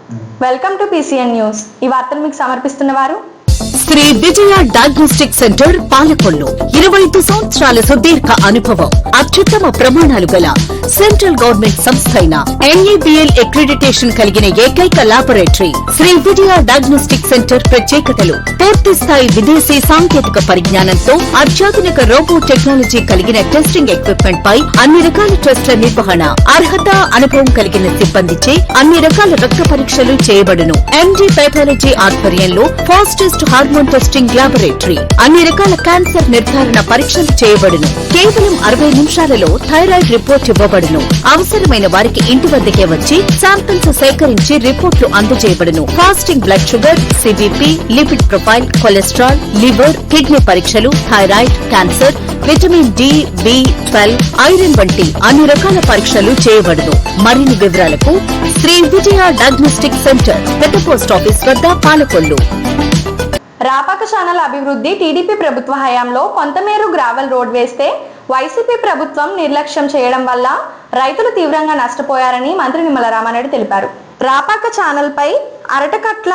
Welcome to PCN news. ఈ వార్తలు మీకు సమర్పిస్తున్నవారు శ్రీ విజయ డయాగ్నోస్టిక్ సెంటర్ పాలకొల్లు. 25 సంవత్సరాల సుదీర్ఘ అనుభవం, అత్యుత్తమ ప్రమాణాలు గల సెంట్రల్ గవర్నమెంట్ సంస్థ అయిన NABL అక్రిడిటేషన్ కలిగిన ఏకైక laboratory Shri Vijaya diagnostic centre. ప్రత్యేకతలు: పూర్తి స్థాయి విదేశీ సాంకేతిక పరిజ్ఞానంతో అత్యాధునిక రోబో టెక్నాలజీ కలిగిన టెస్టింగ్ ఎక్విప్మెంట్ పై అన్ని రకాల టెస్టుల నిర్వహణ, అర్హత, అనుభవం కలిగిన సిబ్బందిచే అన్ని రకాల రక్త పరీక్షలు చేయబడును. MD పాథాలజీ ఆధ్వర్యంలో ఫాస్టెస్ట్ హార్మోన్ టెస్టింగ్ లాబొరేటరీ, అన్ని రకాల క్యాన్సర్ నిర్ధారణ పరీక్షలు చేయబడును. కేవలం 60 నిమిషాలలో థైరాయిడ్ రిపోర్ట్ ఇవ్వబడును. అవసరమైన వారికి ఇంటి వద్దకే వచ్చి శాంపిల్స్ సేకరించి రిపోర్టులు అందజేయబడును. Fasting blood sugar, CBP, lipid profile, cholesterol, liver, kidney పరీక్షలు, thyroid, cancer, vitamin D, B12, iron వంటి అన్ని రకాల పరీక్షలు చేయబడును. మరిన్ని వివరాలకు శ్రీ విజయ డయాగ్నోస్టిక్ సెంటర్, పెద్ద పోస్ట్ ఆఫీస్ వద్ద, పాలకొల్లు. రాపాక ఛానల్ అభివృద్ధి టీడీపీ ప్రభుత్వ హయాంలో కొంతమేర గ్రావెల్ రోడ్ వేస్తే వైసీపీ ప్రభుత్వం నిర్లక్ష్యం చేయడం వల్ల రైతులు తీవ్రంగా నష్టపోయారని మంత్రి నిమ్మల రామారెడ్డి తెలిపారు. రాపాక ఛానల్ పై అరటకట్ల,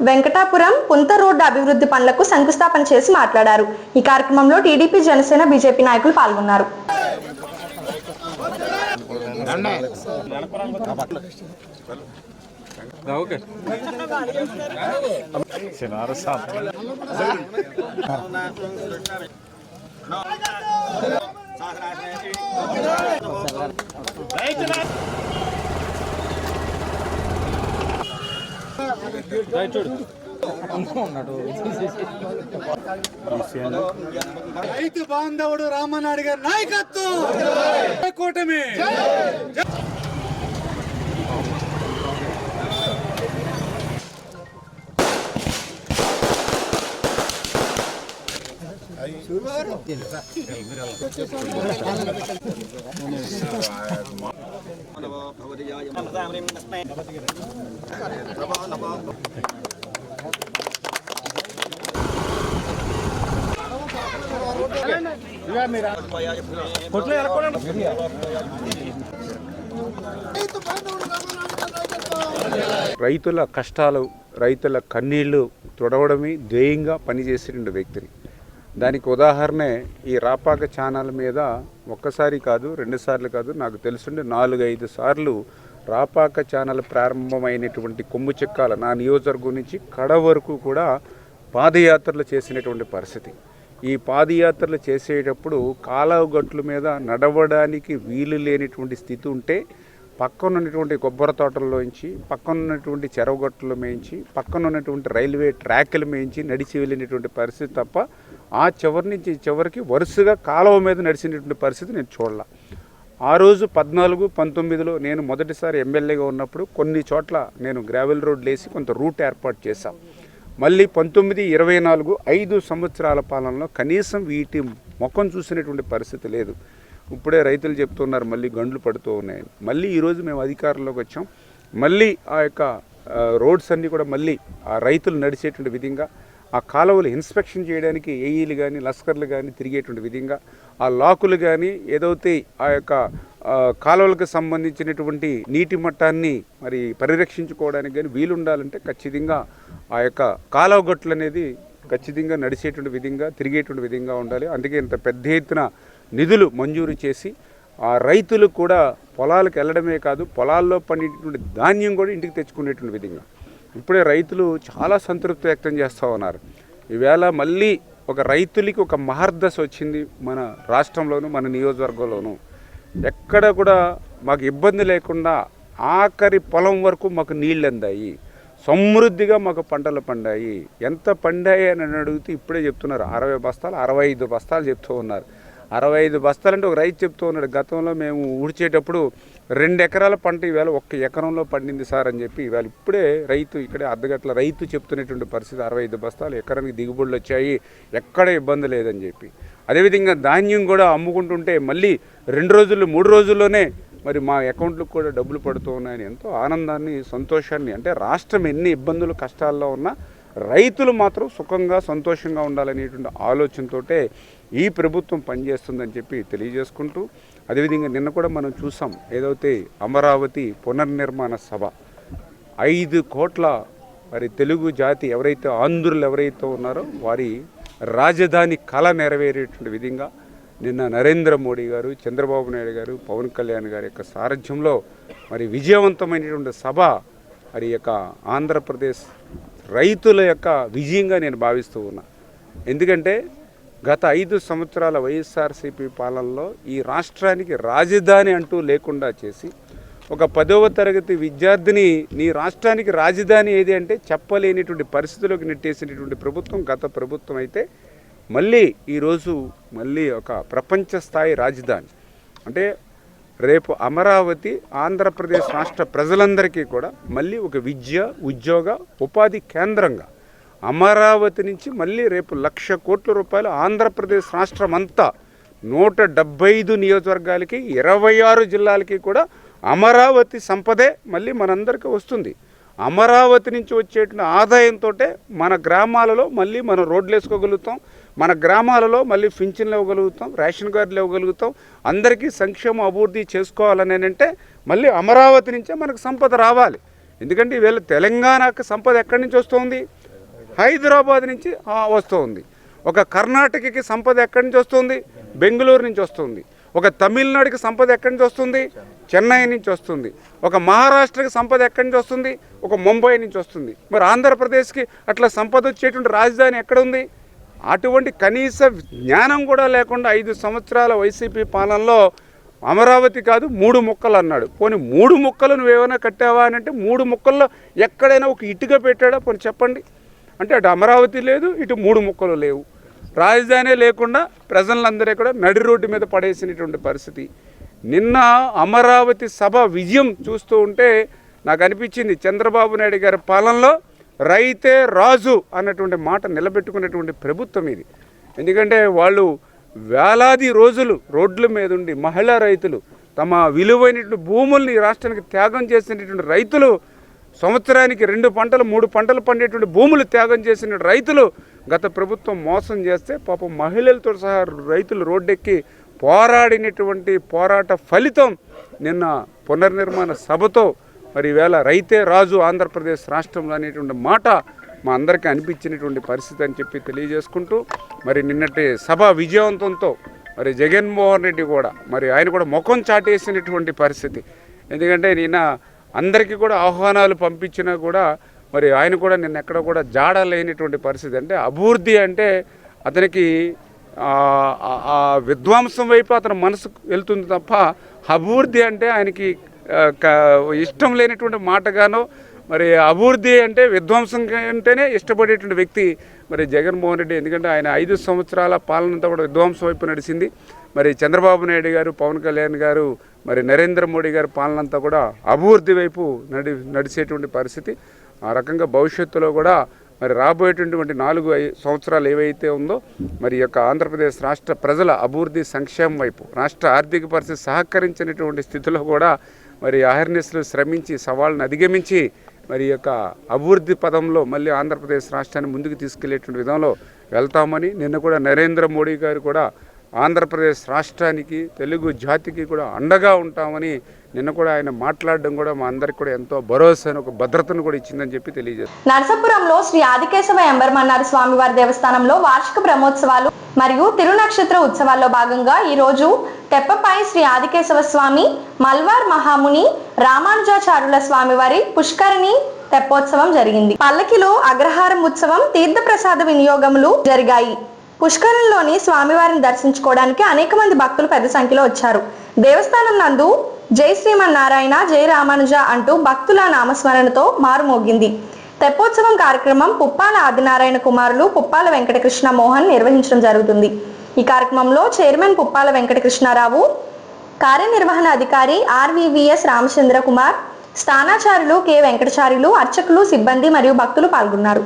వెంకటాపురం, పుంత రోడ్డు అభివృద్ధి పనులకు శంకుస్థాపన చేసి మాట్లాడారు. ఈ కార్యక్రమంలో టీడీపీ, జనసేన, బీజేపీ నాయకులు పాల్గొన్నారు. రైతు బాంధవుడు రామనాయుడు గారి నాయకత్వం, కూటమి. రైతుల కష్టాలు, రైతుల కన్నీళ్లు తుడవడమే ధ్యేయంగా పనిచేసేటువంటి వ్యక్తిని. దానికి ఉదాహరణే ఈ రాపాక ఛానల్ మీద ఒక్కసారి కాదు, 2 సార్లు కాదు, నాకు తెలుసుండే 4-5 సార్లు రాపాక ఛానల్ ప్రారంభమైనటువంటి కొమ్ము చెక్కాల నా నియోజకవర్గం నుంచి కడ వరకు కూడా పాదయాత్రలు చేసినటువంటి పరిస్థితి. ఈ పాదయాత్రలు చేసేటప్పుడు కాలువగట్ల మీద నడవడానికి వీలు లేనటువంటి స్థితి ఉంటే పక్కన ఉన్నటువంటి కొబ్బరి తోటల్లోంచి, పక్కన ఉన్నటువంటి చెరవగట్టుల మేయించి, పక్కన ఉన్నటువంటి రైల్వే ట్రాక్ల మేయించి నడిచి వెళ్ళినటువంటి పరిస్థితి తప్ప ఆ చివరి నుంచి చివరికి వరుసగా కాలువ మీద నడిచినటువంటి పరిస్థితి నేను చూడాల. ఆ రోజు 14-19లో నేను మొదటిసారి ఎమ్మెల్యేగా ఉన్నప్పుడు కొన్ని చోట్ల నేను గ్రావెల్ రోడ్లు వేసి కొంత రూట్ ఏర్పాటు చేశాం. మళ్ళీ 19-24 5 సంవత్సరాల పాలనలో కనీసం వీటి ముఖం చూసినటువంటి పరిస్థితి లేదు. ఇప్పుడే రైతులు చెప్తున్నారు మళ్ళీ గండ్లు పడుతూ ఉన్నాయని. మళ్ళీ ఈరోజు మేము అధికారంలోకి వచ్చాం. మళ్ళీ ఆ యొక్క రోడ్స్ అన్నీ కూడా మళ్ళీ ఆ రైతులు నడిచేటువంటి విధంగా, ఆ కాలువలు ఇన్స్పెక్షన్ చేయడానికి ఏఈలు కానీ, లస్కర్లు కానీ తిరిగేటువంటి విధంగా, ఆ లాకులు కానీ ఏదైతే ఆ యొక్క కాలువలకు సంబంధించినటువంటి నీటి మట్టాన్ని మరి పరిరక్షించుకోవడానికి కానీ వీలుండాలంటే ఖచ్చితంగా ఆ యొక్క కాలువ గట్లు అనేది ఖచ్చితంగా నడిచేటువంటి విధంగా, తిరిగేటువంటి విధంగా ఉండాలి. అందుకే ఇంత పెద్ద ఎత్తున నిధులు మంజూరు చేసి ఆ రైతులు కూడా పొలాలకు వెళ్ళడమే కాదు, పొలాల్లో పండేటువంటి ధాన్యం కూడా ఇంటికి తెచ్చుకునేటువంటి విధంగా ఇప్పుడే రైతులు చాలా సంతృప్తి వ్యక్తం చేస్తూ ఉన్నారు. ఈవేళ మళ్ళీ ఒక రైతులకి ఒక మహర్దశ వచ్చింది మన రాష్ట్రంలోనూ, మన నియోజకవర్గంలోనూ. ఎక్కడ కూడా మాకు ఇబ్బంది లేకుండా ఆఖరి పొలం వరకు మాకు నీళ్ళు అందాయి, సమృద్ధిగా మాకు పంటలు పండాయి. ఎంత పండాయి అని అడిగితే ఇప్పుడే చెప్తున్నారు 60 బస్తాలు, 65 బస్తాలు చెప్తూ ఉన్నారు. 65 బస్తాలంటే ఒక రైతు చెప్తూ ఉన్నాడు, గతంలో మేము ఊడ్చేటప్పుడు 2 ఎకరాల పంట ఈవేళ 1 ఎకరంలో పండింది సార్ అని చెప్పి ఈవేళ ఇప్పుడే రైతు ఇక్కడే అర్ధగట్ల రైతు చెప్తున్నటువంటి పరిస్థితి. 65 బస్తాలు ఎకరానికి దిగుబడులు వచ్చాయి, ఎక్కడ ఇబ్బంది లేదని చెప్పి. అదేవిధంగా ధాన్యం కూడా అమ్ముకుంటుంటే మళ్ళీ 2 రోజులు 3 రోజుల్లోనే మరి మా అకౌంట్లకు కూడా డబ్బులు పడుతూ ఉన్నాయని ఎంతో ఆనందాన్ని, సంతోషాన్ని, అంటే రాష్ట్రం ఎన్ని ఇబ్బందులు కష్టాల్లో ఉన్నా రైతులు మాత్రం సుఖంగా, సంతోషంగా ఉండాలనేటువంటి ఆలోచనతోటే ఈ ప్రభుత్వం పనిచేస్తుందని చెప్పి తెలియజేసుకుంటూ, అదేవిధంగా నిన్న కూడా మనం చూసాం ఏదైతే అమరావతి పునర్నిర్మాణ సభ, 5 కోట్ల మరి తెలుగు జాతి ఎవరైతే ఆంధ్రులు ఎవరైతే ఉన్నారో వారి రాజధాని కళ నెరవేరేటువంటి విధంగా నిన్న నరేంద్ర మోడీ గారు, చంద్రబాబు నాయుడు గారు, పవన్ కళ్యాణ్ గారి యొక్క సారథ్యంలో మరి విజయవంతమైనటువంటి సభ మరి యొక్క ఆంధ్రప్రదేశ్ రైతుల యొక్క విజయంగా నేను భావిస్తూ ఉన్నా. ఎందుకంటే గత 5 సంవత్సరాల వైఎస్ఆర్సీపీ పాలనలో ఈ రాష్ట్రానికి రాజధాని అంటూ లేకుండా చేసి ఒక 10వ తరగతి విద్యార్థిని నీ రాష్ట్రానికి రాజధాని ఏది అంటే చెప్పలేనిటువంటి పరిస్థితుల్లోకి నెట్టేసినటువంటి ప్రభుత్వం గత ప్రభుత్వం అయితే మళ్ళీ ఈరోజు మళ్ళీ ఒక ప్రపంచ స్థాయి రాజధాని అంటే రేపు అమరావతి ఆంధ్రప్రదేశ్ రాష్ట్ర ప్రజలందరికీ కూడా మళ్ళీ ఒక విద్య, ఉద్యోగ, ఉపాధి కేంద్రంగా అమరావతి నుంచి మళ్ళీ రేపు 1,00,000 కోట్ల రూపాయలు ఆంధ్రప్రదేశ్ రాష్ట్రం అంతా 175 నియోజకవర్గాలకి 26 జిల్లాలకి కూడా అమరావతి సంపదే మళ్ళీ మనందరికీ వస్తుంది. అమరావతి నుంచి వచ్చేటువంటి ఆదాయంతో మన గ్రామాలలో మళ్ళీ మనం రోడ్లు వేసుకోగలుగుతాం, మన గ్రామాలలో మళ్ళీ పింఛన్లు ఇవ్వగలుగుతాం, రేషన్ కార్డులు ఇవ్వగలుగుతాం, అందరికీ సంక్షేమ అభివృద్ధి చేసుకోవాలని అంటే మళ్ళీ అమరావతి నుంచే మనకు సంపద రావాలి. ఎందుకంటే ఈవేళ తెలంగాణకు సంపద ఎక్కడి నుంచి వస్తుంది? హైదరాబాద్ నుంచి వస్తుంది. ఒక కర్ణాటకకి సంపద ఎక్కడి నుంచి వస్తుంది? బెంగళూరు నుంచి వస్తుంది. ఒక తమిళనాడుకి సంపద ఎక్కడి నుంచి వస్తుంది? చెన్నై నుంచి వస్తుంది. ఒక మహారాష్ట్రకి సంపద ఎక్కడి నుంచి వస్తుంది? ఒక ముంబై నుంచి వస్తుంది. మరి ఆంధ్రప్రదేశ్కి అట్లా సంపద వచ్చేటువంటి రాజధాని ఎక్కడ ఉంది? అటువంటి కనీస జ్ఞానం కూడా లేకుండా 5 సంవత్సరాల వైసీపీ పాలనలో అమరావతి కాదు 3 ముక్కలు అన్నాడు. పోనీ 3 ముక్కలు నువ్వేమైనా కట్టావా అని అంటే 3 ముక్కల్లో ఎక్కడైనా ఒక ఇటుక పెట్టాడా? పోనీ చెప్పండి. అంటే అటు అమరావతి లేదు, ఇటు 3 ముక్కలు లేవు. రాజధాని లేకుండా ప్రజలందరూ కూడా నడి రోడ్డు మీద పడేసినటువంటి పరిస్థితి. నిన్న అమరావతి సభ విజయం చూస్తూ ఉంటే నాకు అనిపించింది చంద్రబాబు నాయుడు గారి పాలనలో రైతే రాజు అన్నటువంటి మాట నిలబెట్టుకునేటువంటి ప్రభుత్వం ఇది. ఎందుకంటే వాళ్ళు వేలాది రోజులు రోడ్ల మీద ఉండి మహిళా రైతులు తమ విలువైనటువంటి భూముల్ని రాష్ట్రానికి త్యాగం చేసినటువంటి రైతులు, సంవత్సరానికి 2 పంటలు 3 పంటలు పండేటువంటి భూములు త్యాగం చేసిన రైతులు గత ప్రభుత్వం మోసం చేస్తే పాపం మహిళలతో సహా రైతులు రోడ్డెక్కి పోరాడినటువంటి పోరాట ఫలితం నిన్న పునర్నిర్మాణ సభతో మరి ఈవేళ రైతే రాజు ఆంధ్రప్రదేశ్ రాష్ట్రంలో అనేటువంటి మాట మా అందరికీ అనిపించినటువంటి పరిస్థితి అని చెప్పి తెలియజేసుకుంటూ మరి నిన్నటి సభ విజయవంతంతో మరి జగన్మోహన్ రెడ్డి కూడా మరి ఆయన కూడా ముఖం చాటేసినటువంటి పరిస్థితి. ఎందుకంటే నిన్న అందరికీ కూడా ఆహ్వానాలు పంపించినా కూడా మరి ఆయన కూడా నిన్న ఎక్కడ కూడా జాడ లేనటువంటి పరిస్థితి. అంటే అభివృద్ధి అంటే అతనికి విధ్వంసం వైపు అతని మనసు వెళ్తుంది తప్ప అభివృద్ధి అంటే ఆయనకి ఇష్టం లేనటువంటి మాటగానో మరి అభివృద్ధి అంటే విధ్వంసం అంటేనే ఇష్టపడేటువంటి వ్యక్తి మరి జగన్మోహన్ రెడ్డి. ఎందుకంటే ఆయన 5 సంవత్సరాల పాలనంతా కూడా విధ్వంసం వైపు నడిచింది. మరి చంద్రబాబు నాయుడు గారు, పవన్ కళ్యాణ్ గారు, మరి నరేంద్ర మోడీ గారి పాలనంతా కూడా అభివృద్ధి వైపు నడిచేటువంటి పరిస్థితి. ఆ రకంగా భవిష్యత్తులో కూడా మరి రాబోయేటటువంటి 4-5 సంవత్సరాలు ఏవైతే ఉందో మరి యొక్క ఆంధ్రప్రదేశ్ రాష్ట్ర ప్రజల అభివృద్ధి సంక్షేమం వైపు రాష్ట్ర ఆర్థిక పరిస్థితి సహకరించినటువంటి స్థితిలో కూడా మరి అహర్నిశలు శ్రమించి సవాళ్ళను అధిగమించి మరి యొక్క అభివృద్ధి పదంలో మళ్ళీ ఆంధ్రప్రదేశ్ రాష్ట్రాన్ని ముందుకు తీసుకెళ్లేటువంటి విధంలో వెళ్తామని నిన్న కూడా నరేంద్ర మోడీ గారు కూడా ఆంధ్రప్రదేశ్ రాష్ట్రానికి తెలుగు జాతికి కూడా అండగా ఉంటామని నిన్న కూడా ఆయన మాట్లాడడం కూడా మా అందరికి కూడా ఎంతో భరోసాను ఒక భద్రతను కూడా ఇచ్చిందని చెప్పి తెలియజేస్తారు. నరసాపురంలో శ్రీ ఆదికేశవ ఎంబర్మన్నార స్వామివారి దేవస్థానంలో వార్షిక బ్రహ్మోత్సవాలు మరియు తిరునక్షత్ర ఉత్సవాల్లో భాగంగా ఈ రోజు తెప్పపై శ్రీ ఆదికేశవ స్వామి, మల్వార్ మహాముని రామానుజాచార్యుల స్వామివారి పుష్కరిణి తెప్పోత్సవం జరిగింది. పల్లకిలో అగ్రహారం ఉత్సవం, తీర్థప్రసాద వినియోగములు జరిగాయి. పుష్కరంలోని స్వామివారిని దర్శించుకోవడానికి అనేక మంది భక్తులు పెద్ద సంఖ్యలో వచ్చారు. దేవస్థానం నందు జై శ్రీమన్నారాయణ, జై రామానుజ అంటూ భక్తుల నామస్మరణతో మారుమోగింది. తెప్పోత్సవం కార్యక్రమం పుప్పాల ఆదినారాయణ కుమారులు పుప్పాల వెంకటకృష్ణ మోహన్ నిర్వహించడం జరుగుతుంది. ఈ కార్యక్రమంలో చైర్మన్ పుప్పాల వెంకటకృష్ణారావు, కార్యనిర్వహణ అధికారి ఆర్వీవీఎస్ రామచంద్ర కుమార్, స్థానాచార్యులు కె వెంకటాచార్యులు, అర్చకులు, సిబ్బంది మరియు భక్తులు పాల్గొన్నారు.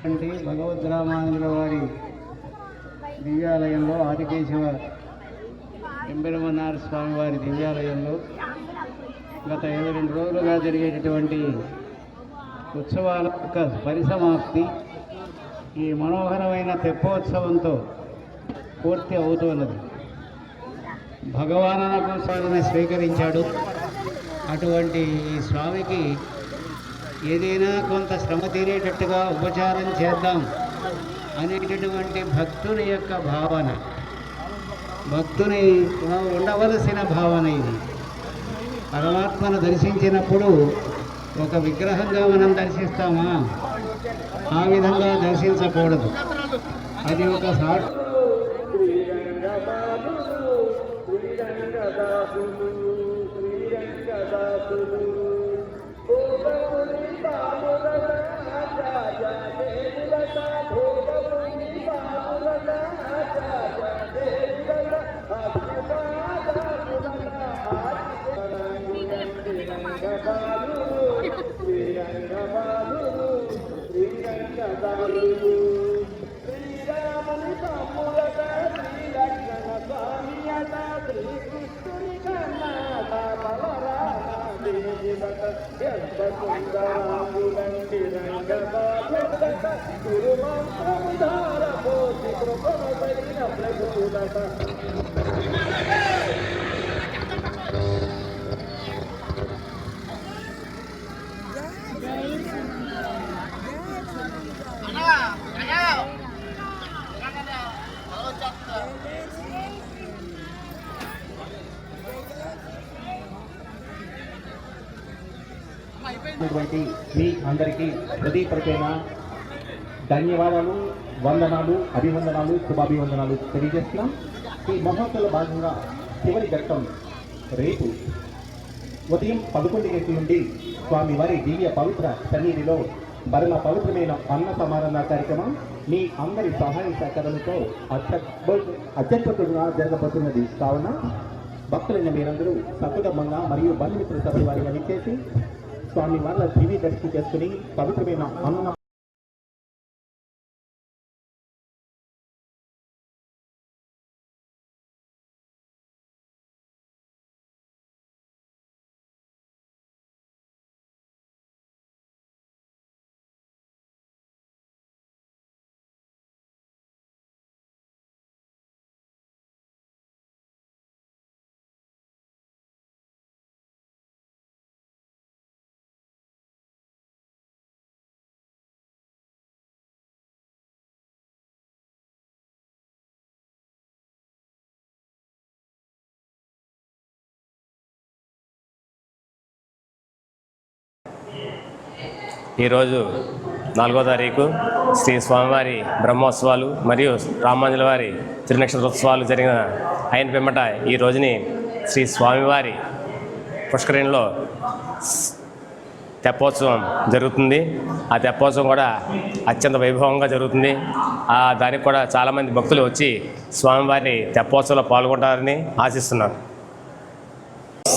భగవద్ రామానుజుల వారి దివ్యాలయంలో ఆదికేశవ ఎంబెరమన్నార స్వామి వారి దివ్యాలయంలో గత 22 రోజులుగా జరిగేటటువంటి ఉత్సవాల యొక్క పరిసమాప్తి ఈ మనోహరమైన తెప్పోత్సవంతో పూర్తి అవుతున్నది. భగవానునకు స్వామిని స్వీకరించాడు. అటువంటి ఈ స్వామికి ఏదైనా కొంత శ్రమ తీరేటట్టుగా ఉపచారం చేద్దాం అనేటటువంటి భక్తుని యొక్క భావన, భక్తుని ఉండవలసిన భావన ఇది. పరమాత్మను దర్శించినప్పుడు ఒక విగ్రహంగా మనం దర్శిస్తామా? ఆ విధంగా దర్శించకూడదు. అది ఒక మీ అందరికీ హృదయపూర్వకమైన ధన్యవాదాలు, వందనాలు, అభివందనాలు, శుభాభివందనాలు తెలియజేస్తున్నాం. ఈ మహోత్సవంలో భాగంగా చివరి ఘట్టం రేపు ఉదయం 11 గంటల నుండి స్వామివారి దివ్య పవిత్ర సన్నిధిలో మరల పవిత్రమైన అన్న సమారాధన కార్యక్రమం మీ అందరి సహాయ సహకారాలతో అత్యద్భుతంగా జరగబోతున్నది. కావున భక్తులైన మీరందరూ సకుటుంబంగా మరియు బంధుమిత్రుల సభ్యుల వారిగా విచ్చేసి స్వామి వారిని దివ్య దర్శనం చేసుకుని పవిత్రమైన అన్న ఈరోజు 4వ తారీఖు శ్రీ స్వామివారి బ్రహ్మోత్సవాలు మరియు రామానుజుల వారి తిరునక్షత్రోత్సవాలు జరిగిన అయిన పిమ్మట ఈ రోజుని శ్రీ స్వామివారి పుష్కరిణిలో తెప్పోత్సవం జరుగుతుంది. ఆ తెప్పోత్సవం కూడా అత్యంత వైభవంగా జరుగుతుంది. దానికి కూడా చాలామంది భక్తులు వచ్చి స్వామివారి తెప్పోత్సవంలో పాల్గొంటారని ఆశిస్తున్నారు.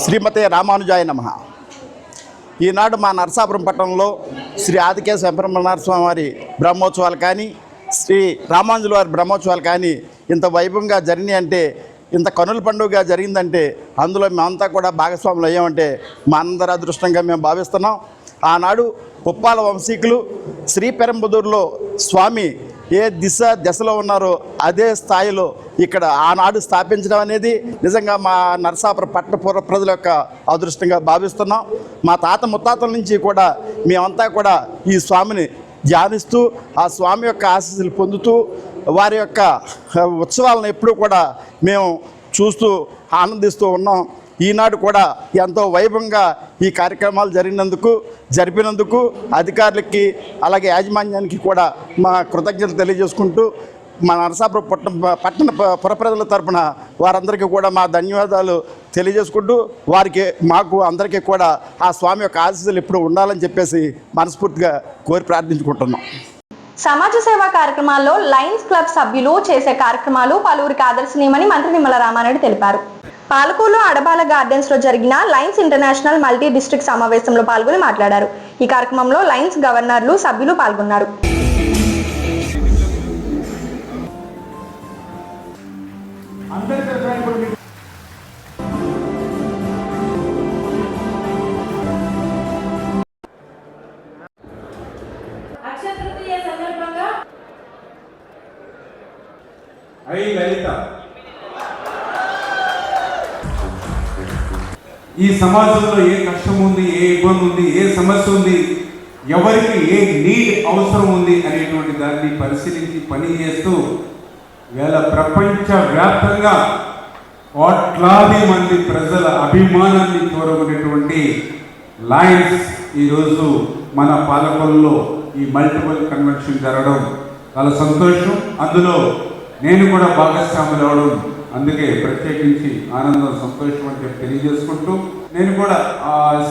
శ్రీమతే రామానుజాయ నమః. ఈనాడు మా నరసాపురం పట్టణంలో శ్రీ ఆదికేశవ ఎంబెరమన్నార స్వామి వారి బ్రహ్మోత్సవాలు కానీ శ్రీ రామానుజుల వారి బ్రహ్మోత్సవాలు కానీ ఇంత వైభవంగా జరిగినాయి అంటే, ఇంత కనుల పండుగగా జరిగిందంటే అందులో మేమంతా కూడా భాగస్వాములు అయ్యామంటే మా అందరి అదృష్టంగా మేము భావిస్తున్నాం. ఆనాడు ఉప్పాల వంశీకులు శ్రీపెరంబదూరులో స్వామి ఏ దశలో ఉన్నారో అదే స్థాయిలో ఇక్కడ ఆనాడు స్థాపించడం అనేది నిజంగా మా నరసాపురం పట్టణ పూర్వ ప్రజల యొక్క అదృష్టంగా భావిస్తున్నాం. మా తాత ముత్తాతల నుంచి కూడా మేమంతా కూడా ఈ స్వామిని ధ్యానిస్తూ ఆ స్వామి యొక్క ఆశీస్సులు పొందుతూ వారి యొక్క ఉత్సవాలను ఎప్పుడూ కూడా మేము చూస్తూ ఆనందిస్తూ ఉన్నాం. ఈనాడు కూడా ఎంతో వైభవంగా ఈ కార్యక్రమాలు జరిపినందుకు అధికారులకి అలాగే యాజమాన్యానికి కూడా మా కృతజ్ఞతలు తెలియజేసుకుంటూ మా నరసాపురం పట్టణ పురప్రజల తరపున వారందరికీ కూడా మా ధన్యవాదాలు తెలియజేసుకుంటూ మాకు అందరికీ కూడా ఆ స్వామి యొక్క ఆశీస్సులు ఎప్పుడు ఉండాలని చెప్పేసి మనస్ఫూర్తిగా కోరి ప్రార్థించుకుంటున్నాం. సమాజ సేవా కార్యక్రమాల్లో లయన్స్ క్లబ్ సభ్యులు చేసే కార్యక్రమాలు పలువురికి ఆదర్శనీయమని మంత్రి నిమ్మల రామానాయుడు తెలిపారు. పాలకొల్లు అడబాల గార్డెన్స్ లో జరిగిన లయన్స్ ఇంటర్నేషనల్ మల్టీ డిస్ట్రిక్ట్ సమావేశంలో పాల్గొని మాట్లాడారు. ఈ కార్యక్రమంలో లయన్స్ గవర్నర్లు సభ్యులు పాల్గొన్నారు. అందరి తరఫున ఇప్పుడు మీకు లలిత ఈ సమాజంలో ఏ కష్టం ఉంది, ఏ ఇబ్బంది ఉంది, ఏ సమస్య ఉంది, ఎవరికి ఏ నీడ్ అవసరం ఉంది అనేటువంటి దాన్ని పరిశీలించి పని చేస్తూ వేళ ప్రపంచ వ్యాప్తంగా కోట్లాది మంది ప్రజల అభిమానాన్ని కోరుకునేటువంటి లయన్స్ ఈరోజు మన పాలకొల్లో ఈ మల్టిపుల్ కన్వెన్షన్ జరగడం చాలా సంతోషం. అందులో నేను కూడా భాగస్వాములు అవడం అందుకే ప్రత్యేకించి ఆనందం, సంతోషం అని చెప్పి తెలియజేసుకుంటూ, నేను కూడా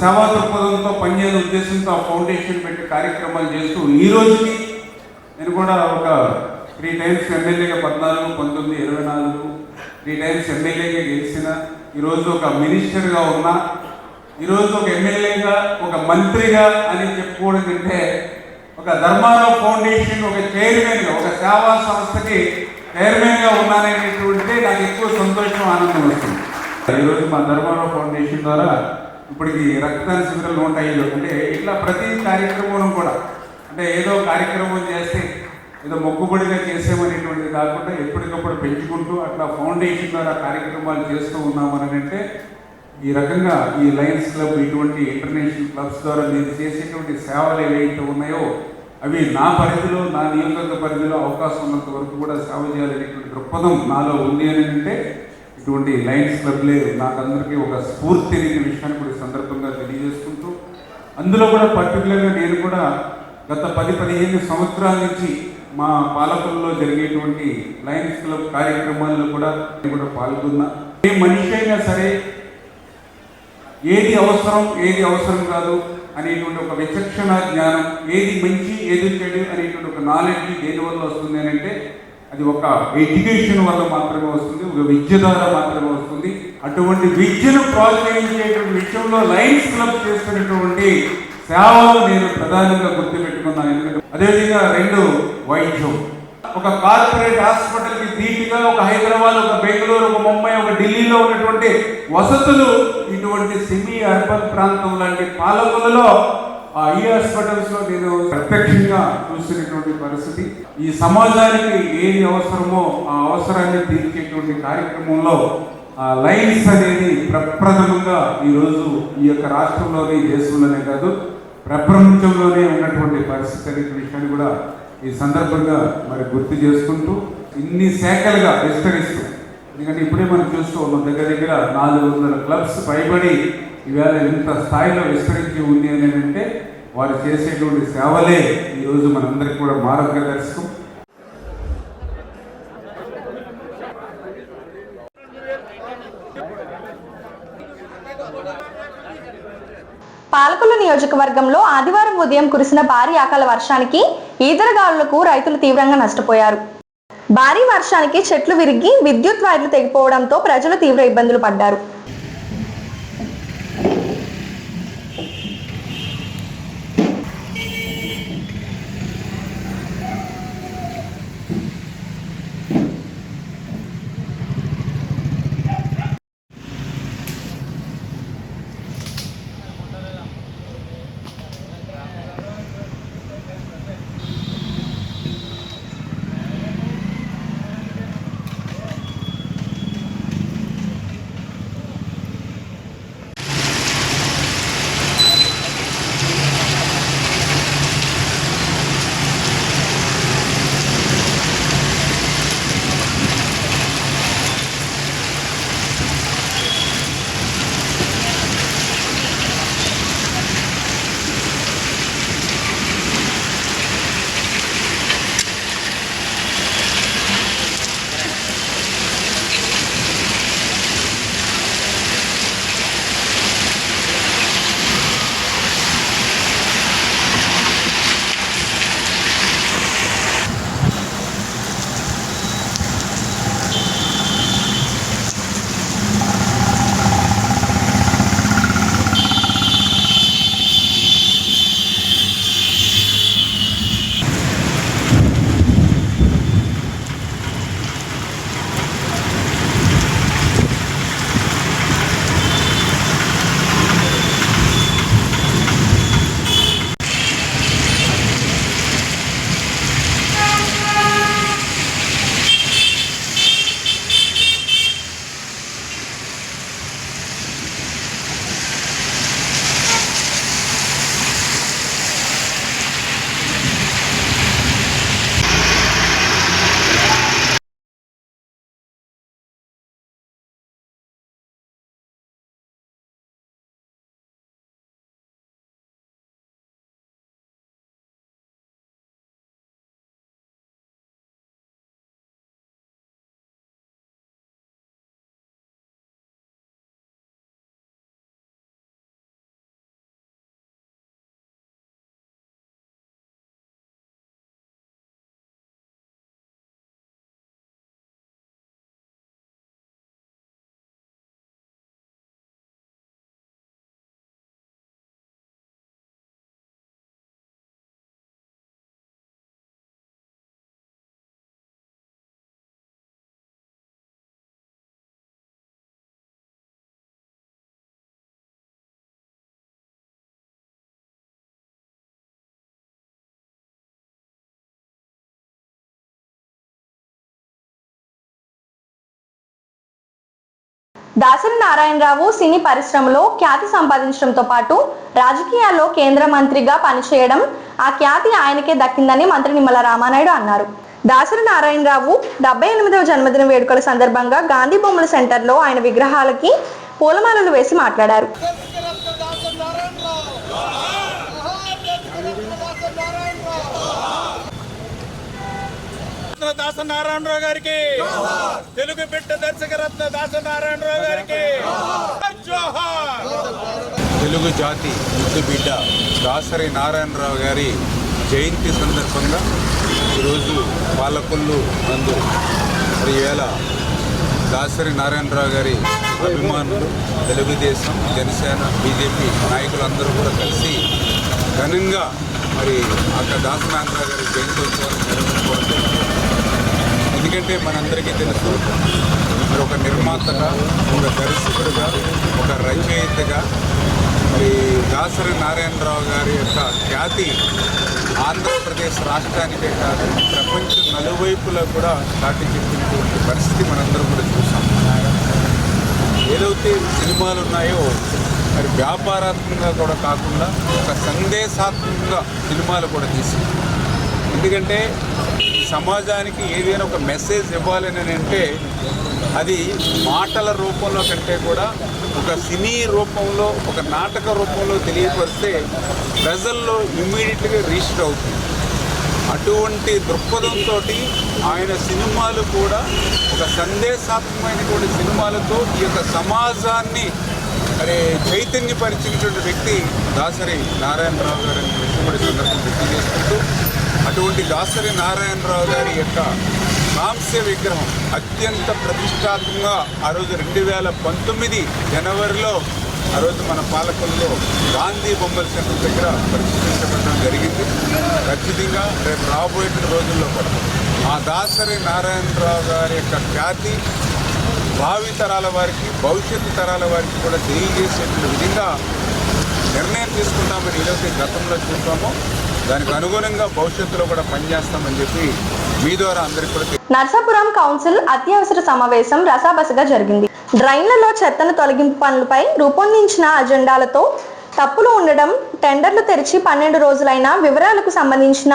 సేవా దృక్పథంతో పనిచేసే ఉద్దేశంతో ఆ ఫౌండేషన్ పెట్టి కార్యక్రమాలు చేస్తూ ఈ రోజుకి నేను కూడా ఒక 3 టైమ్స్ ఎమ్మెల్యేగా 14, 19, 24 3 టైమ్స్ ఎమ్మెల్యేగా గెలిచిన, ఈరోజు ఒక మినిస్టర్గా ఉన్నా, ఈరోజు ఒక ఎమ్మెల్యేగా, ఒక మంత్రిగా అని చెప్పుకోవడం కంటే ఒక ధర్మారావు ఫౌండేషన్ ఒక చైర్మన్గా, ఒక సేవా సంస్థకి చైర్మన్గా ఉన్నాననేటువంటిదే నాకు ఎక్కువ సంతోషం, ఆనందం వస్తుంది. ఈరోజు మా ధర్మారావు ఫౌండేషన్ ద్వారా ఇప్పటికి రక్తదాన శిబిరాలు 105 అంటే ఇట్లా ప్రతి కార్యక్రమం కూడా అంటే ఏదో కార్యక్రమం చేస్తే ఏదో మొక్కుబడిగా చేసేమనేటువంటిది కాకుండా ఎప్పటికప్పుడు పెంచుకుంటూ అట్లా ఫౌండేషన్ ద్వారా కార్యక్రమాలు చేస్తూ ఉన్నామని అంటే ఈ రకంగా ఈ లయన్స్ క్లబ్ ఇటువంటి ఇంటర్నేషనల్ క్లబ్స్ ద్వారా నేను చేసేటువంటి సేవలు ఏవైతే ఉన్నాయో అవి నా పరిధిలో, నా నియోజకవర్గ పరిధిలో అవకాశం ఉన్నంత వరకు కూడా సేవ చేయాలనేటువంటి దృక్పథం నాలో ఉంది అని అంటే ఇటువంటి లయన్స్ క్లబ్లే నాకు అందరికీ ఒక స్ఫూర్తిని విషయాన్ని కూడా సందర్భంగా తెలియజేసుకుంటూ, అందులో కూడా పర్టికులర్గా నేను కూడా గత 10-15 సంవత్సరాల నుంచి మా పాలకుల్లో జరిగేటువంటి లయన్స్ క్లబ్ కార్యక్రమాల్లో కూడా పాల్గొన్నా. ఏ మనిషి అయినా సరే ఏది అవసరం కాదు అనేటువంటి ఒక విచక్షణ జ్ఞానం, ఏది మంచి ఏది చెడు అనేటువంటి ఒక నాలెడ్జ్ దేనివల్ల వస్తుంది అని అంటే అది ఒక ఎడ్యుకేషన్ వల్ల మాత్రమే వస్తుంది, ఒక విద్య ద్వారా మాత్రమే వస్తుంది. అటువంటి విద్యను ప్రోత్సహించేటువంటి విషయంలో లయన్స్ క్లబ్ చేస్తున్నటువంటి సేవలు నేను ప్రధానంగా గుర్తుపెట్టుకున్నాను. ఎందుకంటే అదేవిధంగా 2 వైద్యం, ఒక కార్పొరేట్ హాస్పిటల్కి ధీటుగా ఒక హైదరాబాద్, ఒక బెంగళూరు, ఒక ముంబై, ఒక ఢిల్లీలో ఉన్నటువంటి వసతులు ఇటువంటి సెమీ అర్బన్ ప్రాంతం లాంటి పాలకులలో ఈ హాస్పిటల్స్లో నేను ప్రత్యక్షంగా చూసినటువంటి పరిస్థితి. ఈ సమాజానికి ఏది అవసరమో ఆ అవసరాన్ని తీర్చేటువంటి కార్యక్రమంలో లయన్స్ అనేది ప్రప్రథమంగా ఈరోజు ఈ యొక్క రాష్ట్రంలోనే, దేశంలోనే కాదు ప్రపంచంలోనే ఉన్నటువంటి పరిస్థితి అనే విషయాన్ని కూడా ఈ సందర్భంగా మరి గుర్తు చేసుకుంటూ ఇన్ని శాఖలుగా విస్తరిస్తూ, ఎందుకంటే ఇప్పుడే మనం చూస్తూ ఉన్నాం దగ్గర 400 క్లబ్స్ పైబడి ఈవేళ ఇంత స్థాయిలో విస్తరించి ఉంది అని అంటే వారు చేసేటువంటి సేవలే ఈరోజు మనందరికీ కూడా మార్గదర్శకం. పాలకొల్లు నియోజకవర్గంలో ఆదివారం ఉదయం కురిసిన భారీ అకాల వర్షానికి ఈదరగాలులకు రైతులు తీవ్రంగా నష్టపోయారు. భారీ వర్షానికి చెట్లు విరిగి విద్యుత్ వైర్లు తెగిపోవడంతో ప్రజలు తీవ్ర ఇబ్బందులు పడ్డారు. దాసరి నారాయణరావు సినీ పరిశ్రమలో ఖ్యాతి సంపాదించడంతో పాటు రాజకీయాల్లో కేంద్ర మంత్రిగా పనిచేయడం ఆ ఖ్యాతి ఆయనకే దక్కిందని మంత్రి నిమ్మల రామానాయుడు అన్నారు. దాసరి నారాయణరావు 78వ జన్మదిన వేడుకల సందర్భంగా గాంధీ బొమ్మల సెంటర్లో ఆయన విగ్రహాలకి పూలమాలలు వేసి మాట్లాడారు. దాసరి నారాయణరావు గారికి, తెలుగు బిడ్డ దర్శకరత్న దాసరి నారాయణరావు గారికి జోహార్. తెలుగు జాతి ముద్దు బిడ్డ దాసరి నారాయణరావు గారి జయంతి సందర్భంగా ఈరోజు పాలకొల్లు నందు ఈవేళ దాసరి నారాయణరావు గారి అభిమానులు, తెలుగుదేశం, జనసేన, బీజేపీ నాయకులందరూ కూడా కలిసి ఘనంగా మరి అక్కడ దాసరి నారాయణరావు గారి జయంత్యోత్సవాన్ని నిర్వహించుకోవడం జరిగింది. ఎందుకంటే మనందరికీ తెలుసు, మరి ఒక నిర్మాతగా, ఒక దర్శకుడిగా, ఒక రచయితగా మరి దాసరి నారాయణరావు గారి యొక్క ఖ్యాతి ఆంధ్రప్రదేశ్ రాష్ట్రానికే కాదు ప్రపంచం నలువైపులా కూడా దాటి చెప్పినటువంటి పరిస్థితి మనందరం కూడా చూసాం. ఏదైతే సినిమాలు ఉన్నాయో మరి వ్యాపారాత్మకంగా కూడా కాకుండా ఒక సందేశాత్మకంగా సినిమాలు కూడా తీసింది. ఎందుకంటే సమాజానికి ఏదైనా ఒక మెసేజ్ ఇవ్వాలని అంటే అది మాటల రూపంలో కంటే కూడా ఒక సినీ రూపంలో, ఒక నాటక రూపంలో తెలియపరిస్తే ప్రజల్లో ఇమ్మీడియట్గా రీచ్ అవుతుంది. అటువంటి దృక్పథంతో ఆయన సినిమాలు కూడా ఒక సందేశాత్మకమైనటువంటి సినిమాలతో ఈ యొక్క సమాజాన్ని మరి చైతన్యపరిచినటువంటి వ్యక్తి దాసరి నారాయణరావు గారు అనే విషయం కూడా సందర్భం గుర్తు చేసుకుంటూ, అటువంటి దాసరి నారాయణరావు గారి యొక్క కాంస్య విగ్రహం అత్యంత ప్రతిష్టాత్మకంగా ఆ రోజు 2019 జనవరిలో ఆ రోజు మన పాలకుల్లో గాంధీ బొమ్మల సెంటర్ దగ్గర ప్రతిష్ఠించబడడం జరిగింది. ఖచ్చితంగా రేపు రాబోయే రోజుల్లో కూడా ఆ దాసరి నారాయణరావు గారి యొక్క ఖ్యాతి భావి తరాల వారికి, భవిష్యత్తు తరాల వారికి కూడా తెలియజేసేటువంటి విధంగా నిర్ణయం తీసుకుంటామని ఏదైతే గతంలో చూస్తామో దానికి అనుగుణంగా భవిష్యత్తులో కూడా పనిచేస్తామని చెప్పి మీ ద్వారా అందరికీ కూడా. నర్సాపురం కౌన్సిల్ అత్యవసర సమావేశం రసాబసగా జరిగింది. డ్రైన్లలో చెత్తను తొలగింపు పనులపై రూపొందించిన అజెండాలతో తప్పులు ఉండడం, టెండర్లు తెరిచి 12 రోజులైన వివరాలకు సంబంధించిన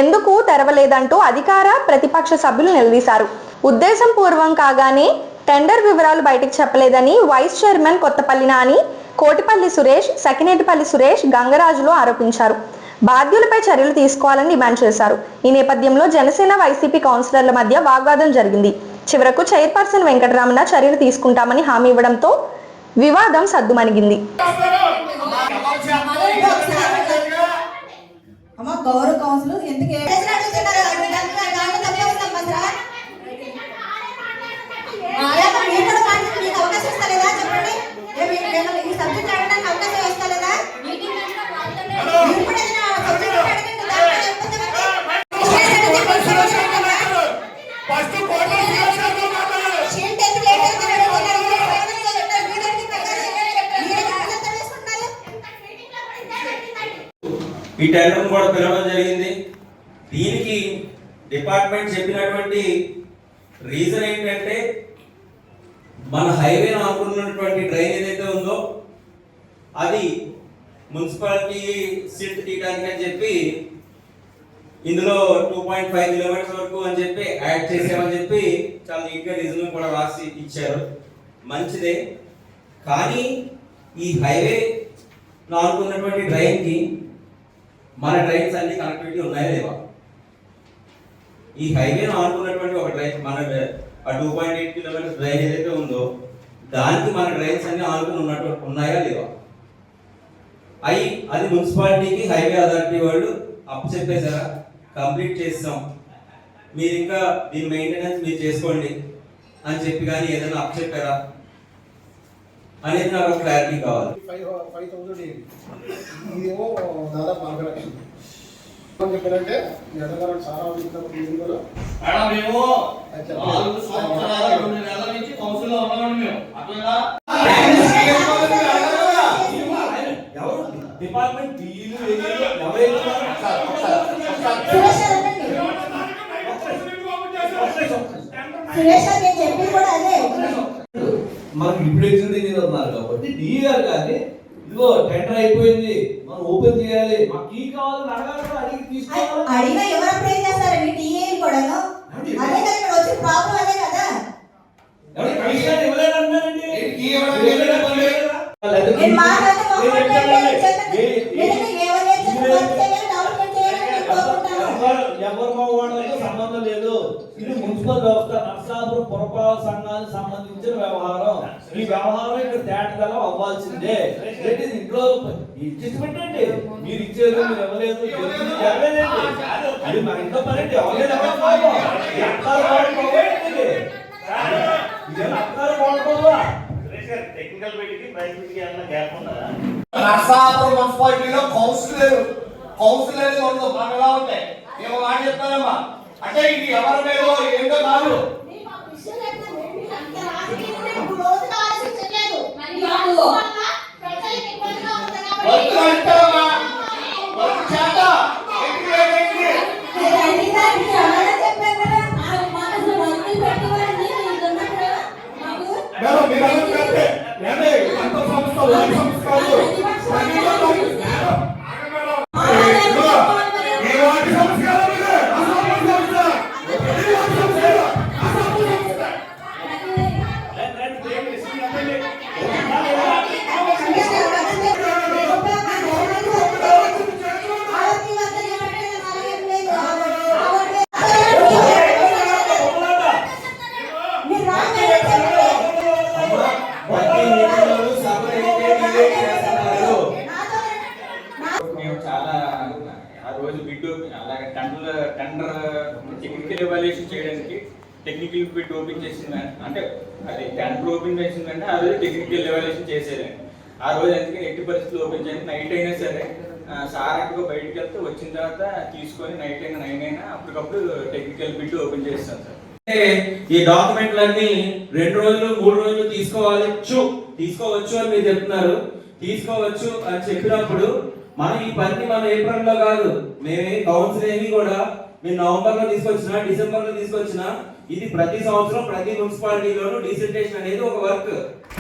ఎందుకు తెరవలేదంటూ అధికార ప్రతిపక్ష సభ్యులు నిలదీశారు. ఉద్దేశం పూర్వం కాగానే టెండర్ వివరాలు బయటకు చెప్పలేదని వైస్ చైర్మన్ కొత్తపల్లి నాని, కోటిపల్లి సురేష్, సకినేటిపల్లి సురేష్, గంగరాజులు ఆరోపించారు. బాధ్యులపై చర్యలు తీసుకోవాలని డిమాండ్ చేశారు. ఈ నేపథ్యంలో జనసేన, వైసీపీ కౌన్సిలర్ల మధ్య వాగ్వాదం జరిగింది. చివరకు చైర్పర్సన్ వెంకటరామన్న చర్యలు తీసుకుంటామని హామీ ఇవ్వడంతో వివాదం సద్దుమణిగింది. ఈ టెండర్ కూడా పిలవడం జరిగింది. దీనికి డిపార్ట్మెంట్ చెప్పినటువంటి రీజన్ ఏంటంటే మన హైవేను ఆనుకున్నటువంటి డ్రైన్ ఏదైతే ఉందో అది మున్సిపాలిటీ సిల్ట్ తీయడానికి అని చెప్పి ఇందులో 2.5 కిలోమీటర్స్ వరకు అని చెప్పి యాడ్ చేసామని చెప్పి చాలా నీట్గా రీజన్ కూడా రాసి ఇచ్చారు. మంచిదే, కానీ ఈ హైవే ఆనుకున్నటువంటి డ్రైన్కి మన డ్రైన్స్ అన్ని కనెక్టివిటీ ఉన్నాయా లేవా? ఈ హైవే ఆనుకున్నటువంటి ఒక డ్రైన్, మన 2.8 కిలోమీటర్స్ డ్రైన్ ఏదైతే ఉందో దానికి మన డ్రైన్స్ అన్ని ఆనుకుని ఉన్నట్టు ఉన్నాయా లేవా? అది మున్సిపాలిటీకి హైవే అథారిటీ వాళ్ళు అప్పు చెప్పేశారా? కంప్లీట్ చేస్తాం, మీరు ఇంకా దీని మెయింటెనెన్స్ మీరు చేసుకోండి అని చెప్పి కానీ ఏదైనా అప్పు చెప్పారా అనేది నాకు క్లారిటీ కావాలి. 5,000 ఇదేమో దాదాపు 40 లక్షలు చెప్పారంటే చాలా డిపార్ట్మెంట్ మనకు ఇప్పుడు ఎగ్జిక్యూటివ్ ఉన్నారు కాబట్టి డిఈ గారు కానీ ఇదిగో టెండర్ అయిపోయింది మనం ఓపెన్ చేయాలి మాకు కీ కావాలని అడగాలి కదా, అడిగి తీసుకోవాలి. అడిగినా ఎవరు అప్లై చేస్తారండి టీఏ కూడాను? అదే కదా ఇక్కడ వచ్చే ప్రాబ్లం అదే కదా. ఎవరు కమిషన్ ఇవ్వలేదు అంటారండి. కీ ఇవ్వలేదు నేను మాట్లాడితే ఎవరు మగవాళ్ళతో సంబంధం లేదు. ఇది మున్సిపల్ వ్యవస్థ, నర్సాపురం పురపాలక సంఘానికి సంబంధించిన వ్యవహారం. ఈ వ్యవహారం ఇక్కడ తేటతలం అవ్వాల్సిందే. ఇంట్లో ఇచ్చేసి పెట్టండి. మీరు ఇచ్చేది మీరు ఇవ్వలేదు, అది మన ఇంట్లో పనండి. ఎవరైనా నర్సాపురం మున్సిపాలిటీలో కౌన్సిలర్ ఉండదు. మాకు ఎలా ఉంటాయి మేము మాట చెప్తానమ్మా. అంటే ఇది ఎవరి మీద ఏంటో కాదు. టెక్నికల్ ఎవాల్యుయేషన్ చేయడానికి టెక్నికల్ బిడ్ ఓపెన్ చేసింది అంటే అది టెండర్ ఓపెన్ చేసిందంటే ఆ రోజు టెక్నికల్ ఎవాల్యుయేషన్ చేసేదండి. ఆ రోజు అందుకని ఎట్టి పరిస్థితులు ఓపెన్ చేయండి. నైట్ అయినా సరే సార్ అట్టుగా బయటకు వెళ్తే వచ్చిన తర్వాత తీసుకొని నైట్ అయినా 9 అయినా అప్పటికప్పుడు టెక్నికల్ బిడ్ ఓపెన్ చేస్తాం సార్. ఈ డాక్యుమెంట్లన్నీ 2 రోజులు 3 రోజులు తీసుకోవచ్చు అని మీరు చెప్తున్నారు. తీసుకోవచ్చు అని చెప్పినప్పుడు మనం ఈ పని మనం ఏప్రిల్లో కాదు, మేము కౌన్సిల్ ఏమి కూడా మీరు నవంబర్లో తీసుకొచ్చినా డిసెంబర్లో తీసుకొచ్చినా ఇది ప్రతి సంవత్సరం ప్రతి మున్సిపాలిటీలోనూ డీసెంట్రేషన్ అనేది ఒక వర్క్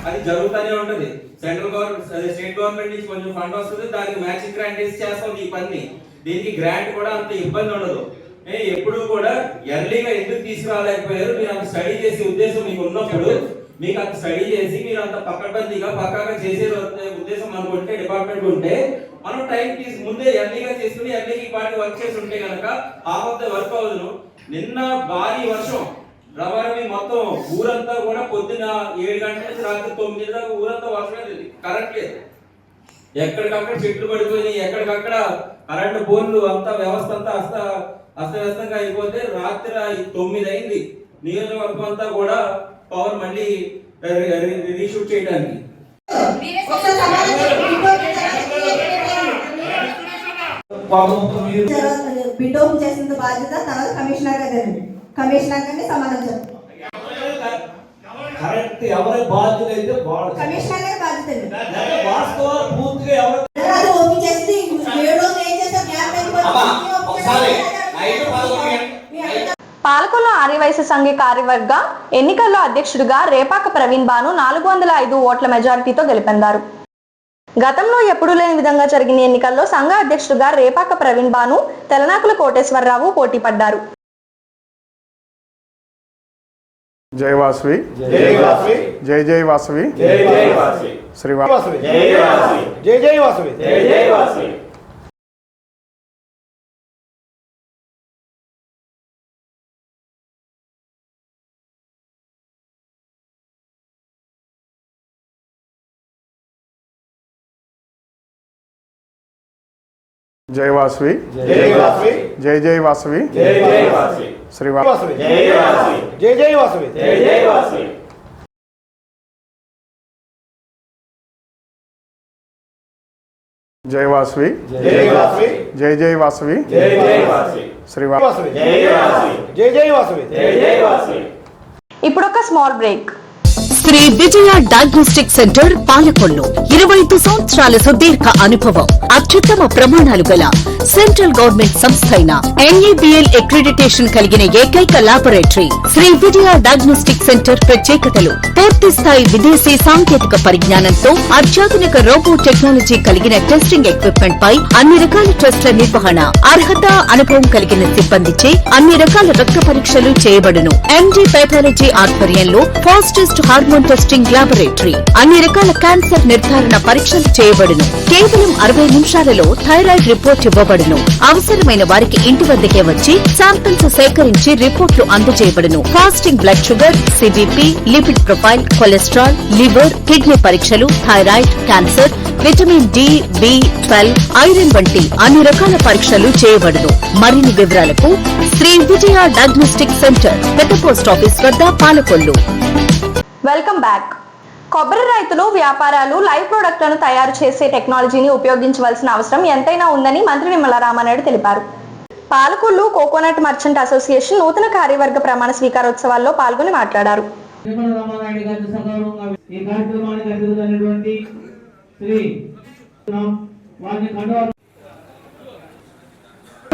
అది జరుగుతూనే ఉంటది. సెంట్రల్ గవర్నమెంట్ స్టేట్ గవర్నమెంట్ నుంచి కొంచెం ఫండ్ వస్తుంది, దానికి మ్యాచింగ్ గ్రాంట్ చేస్తాం ఈ పని. దీనికి గ్రాంట్ కూడా అంత ఇబ్బంది ఉండదు. ఎప్పుడు కూడా ఎర్లీగా ఎందుకు తీసుకురాలేకపోయారు? మీరు అంత స్టడీ చేసే ఉద్దేశం మీకు ఉన్నప్పుడు మీకు అంత స్టడీ చేసి మీరు అంత పక్కాగా చేసే ఉద్దేశం అనుకుంటే డిపార్ట్మెంట్ ఉంటే మనం టైం ముందే ఎర్లీగా చేసుకుని ఎర్లీగా ఈ పార్టీ వర్క్ చేసి ఉంటే కనుక హాఫ్ ఆఫ్ ద వర్క్ అవును. నిన్న భారీ వర్షం రవాణా మొత్తం ఊరంతా కూడా పొద్దున 7 గంటల నుంచి రాత్రి 9 దాకా ఊరంతా వర్షం, కరెంట్ లేదు. ఎక్కడికక్కడ చెట్లు పడిపోయినాయి, ఎక్కడికక్కడ కరెంటు బోర్లు అంతా వ్యవస్థ అంతా అస్తవ్యస్తంగా అయిపోతే రాత్రి 9 అయింది. నియోజకవర్గం అంతా కూడా పవర్ మళ్ళీ రీషూట్ చేయడానికి. బిడ్ ఓపెన్ చేసిన బాధ్యత తర్వాత కమిషనర్ గారండి. కమిషనర్ గారిని సమాధానం చెప్తారు. కరెక్ట్ ఎవరి బాధ్యత అయితే కమిషనర్ గారి బాధ్యత వాస్తవాలు పూర్తిగా ఎవరు ఓపెన్ చేసి 7 రోజులు ఏం చేస్తారు? గ్యాప్ పాలకొల్లు ఆర్యవైశ్య సంఘ కార్యవర్గ ఎన్నికల్లో అధ్యక్షుడిగా రేపాక ప్రవీణ్ బాను 405 ఓట్ల మెజారిటీతో గెలుపొందారు. గతంలో ఎప్పుడూ లేని విధంగా జరిగిన ఎన్నికల్లో సంఘ అధ్యక్షుడిగా రేపాక ప్రవీణ్ బాను, తెలనాకుల కోటేశ్వరరావు పోటీ పడ్డారు. జై వాసవి, జై జై వాసవి, శ్రీ వాసవి, జై జై వాసవి. జై వాసవి, జై జై వాసవి, శ్రీ వాసవి, జై జై వాసవి. జై వాసవి, జై జై వాసవి, శ్రీ వాసవి, జై జై వాసవి. ఇప్పుడు ఒక small break. Shri Vijaya diagnostic centre Palakollu 25 సంవత్సరాల సుదీర్ఘ అనుభవం, అత్యుత్తమ ప్రమాణాలు గల సెంట్రల్ గవర్నమెంట్ సంస్థ అయిన NABL అక్రిడిటేషన్ కలిగిన ఏకైక laboratory Shri Vijaya diagnostic centre ప్రత్యేకతలు పూర్తి స్థాయి విదేశీ సాంకేతిక పరిజ్ఞానంతో అత్యాధునిక రోబో టెక్నాలజీ కలిగిన టెస్టింగ్ ఎక్విప్మెంట్ పై అన్ని రకాల టెస్టుల నిర్వహణ, అర్హత, అనుభవం కలిగిన సిబ్బందిచే అన్ని రకాల రక్త పరీక్షలు చేయబడును. MD పెథాలజీ ఆధ్వర్యంలో ఫాస్టెస్ట్ హార్మోన్ టెస్టింగ్ లాబొరేటరీ, అన్ని రకాల క్యాన్సర్ నిర్ధారణ పరీక్షలు చేయబడును. కేవలం 60 నిమిషాలలో థైరాయిడ్ రిపోర్ట్ ఇవ్వబడును. అవసరమైన వారికి ఇంటి వద్దకే వచ్చి శాంపిల్స్ సేకరించి రిపోర్ట్లు అందజేయబడును. Fasting blood sugar, CBP, lipid profile, cholesterol, liver, kidney పరీక్షలు, thyroid, cancer, vitamin D, B12, iron వంటి అన్ని రకాల పరీక్షలు చేయబడును. మరిన్ని వివరాలకు శ్రీ విజయ డయాగ్నోస్టిక్ సెంటర్, పెద్ద పోస్ట్ ఆఫీస్ వద్ద, పాలకొల్లు. Welcome back. కొబ్బరి రైతులు, వ్యాపారాలు లైవ్ ప్రొడక్ట్లను తయారు చేసే టెక్నాలజీని ఉపయోగించవలసిన అవసరం ఎంతైనా ఉందని మంత్రి నిమ్మల రామానాయుడు తెలిపారు. పాలకొల్లు కోకోనట్ మర్చెంట్ అసోసియేషన్ నూతన కార్యవర్గ ప్రమాణ స్వీకారోత్సవాల్లో పాల్గొని మాట్లాడారు.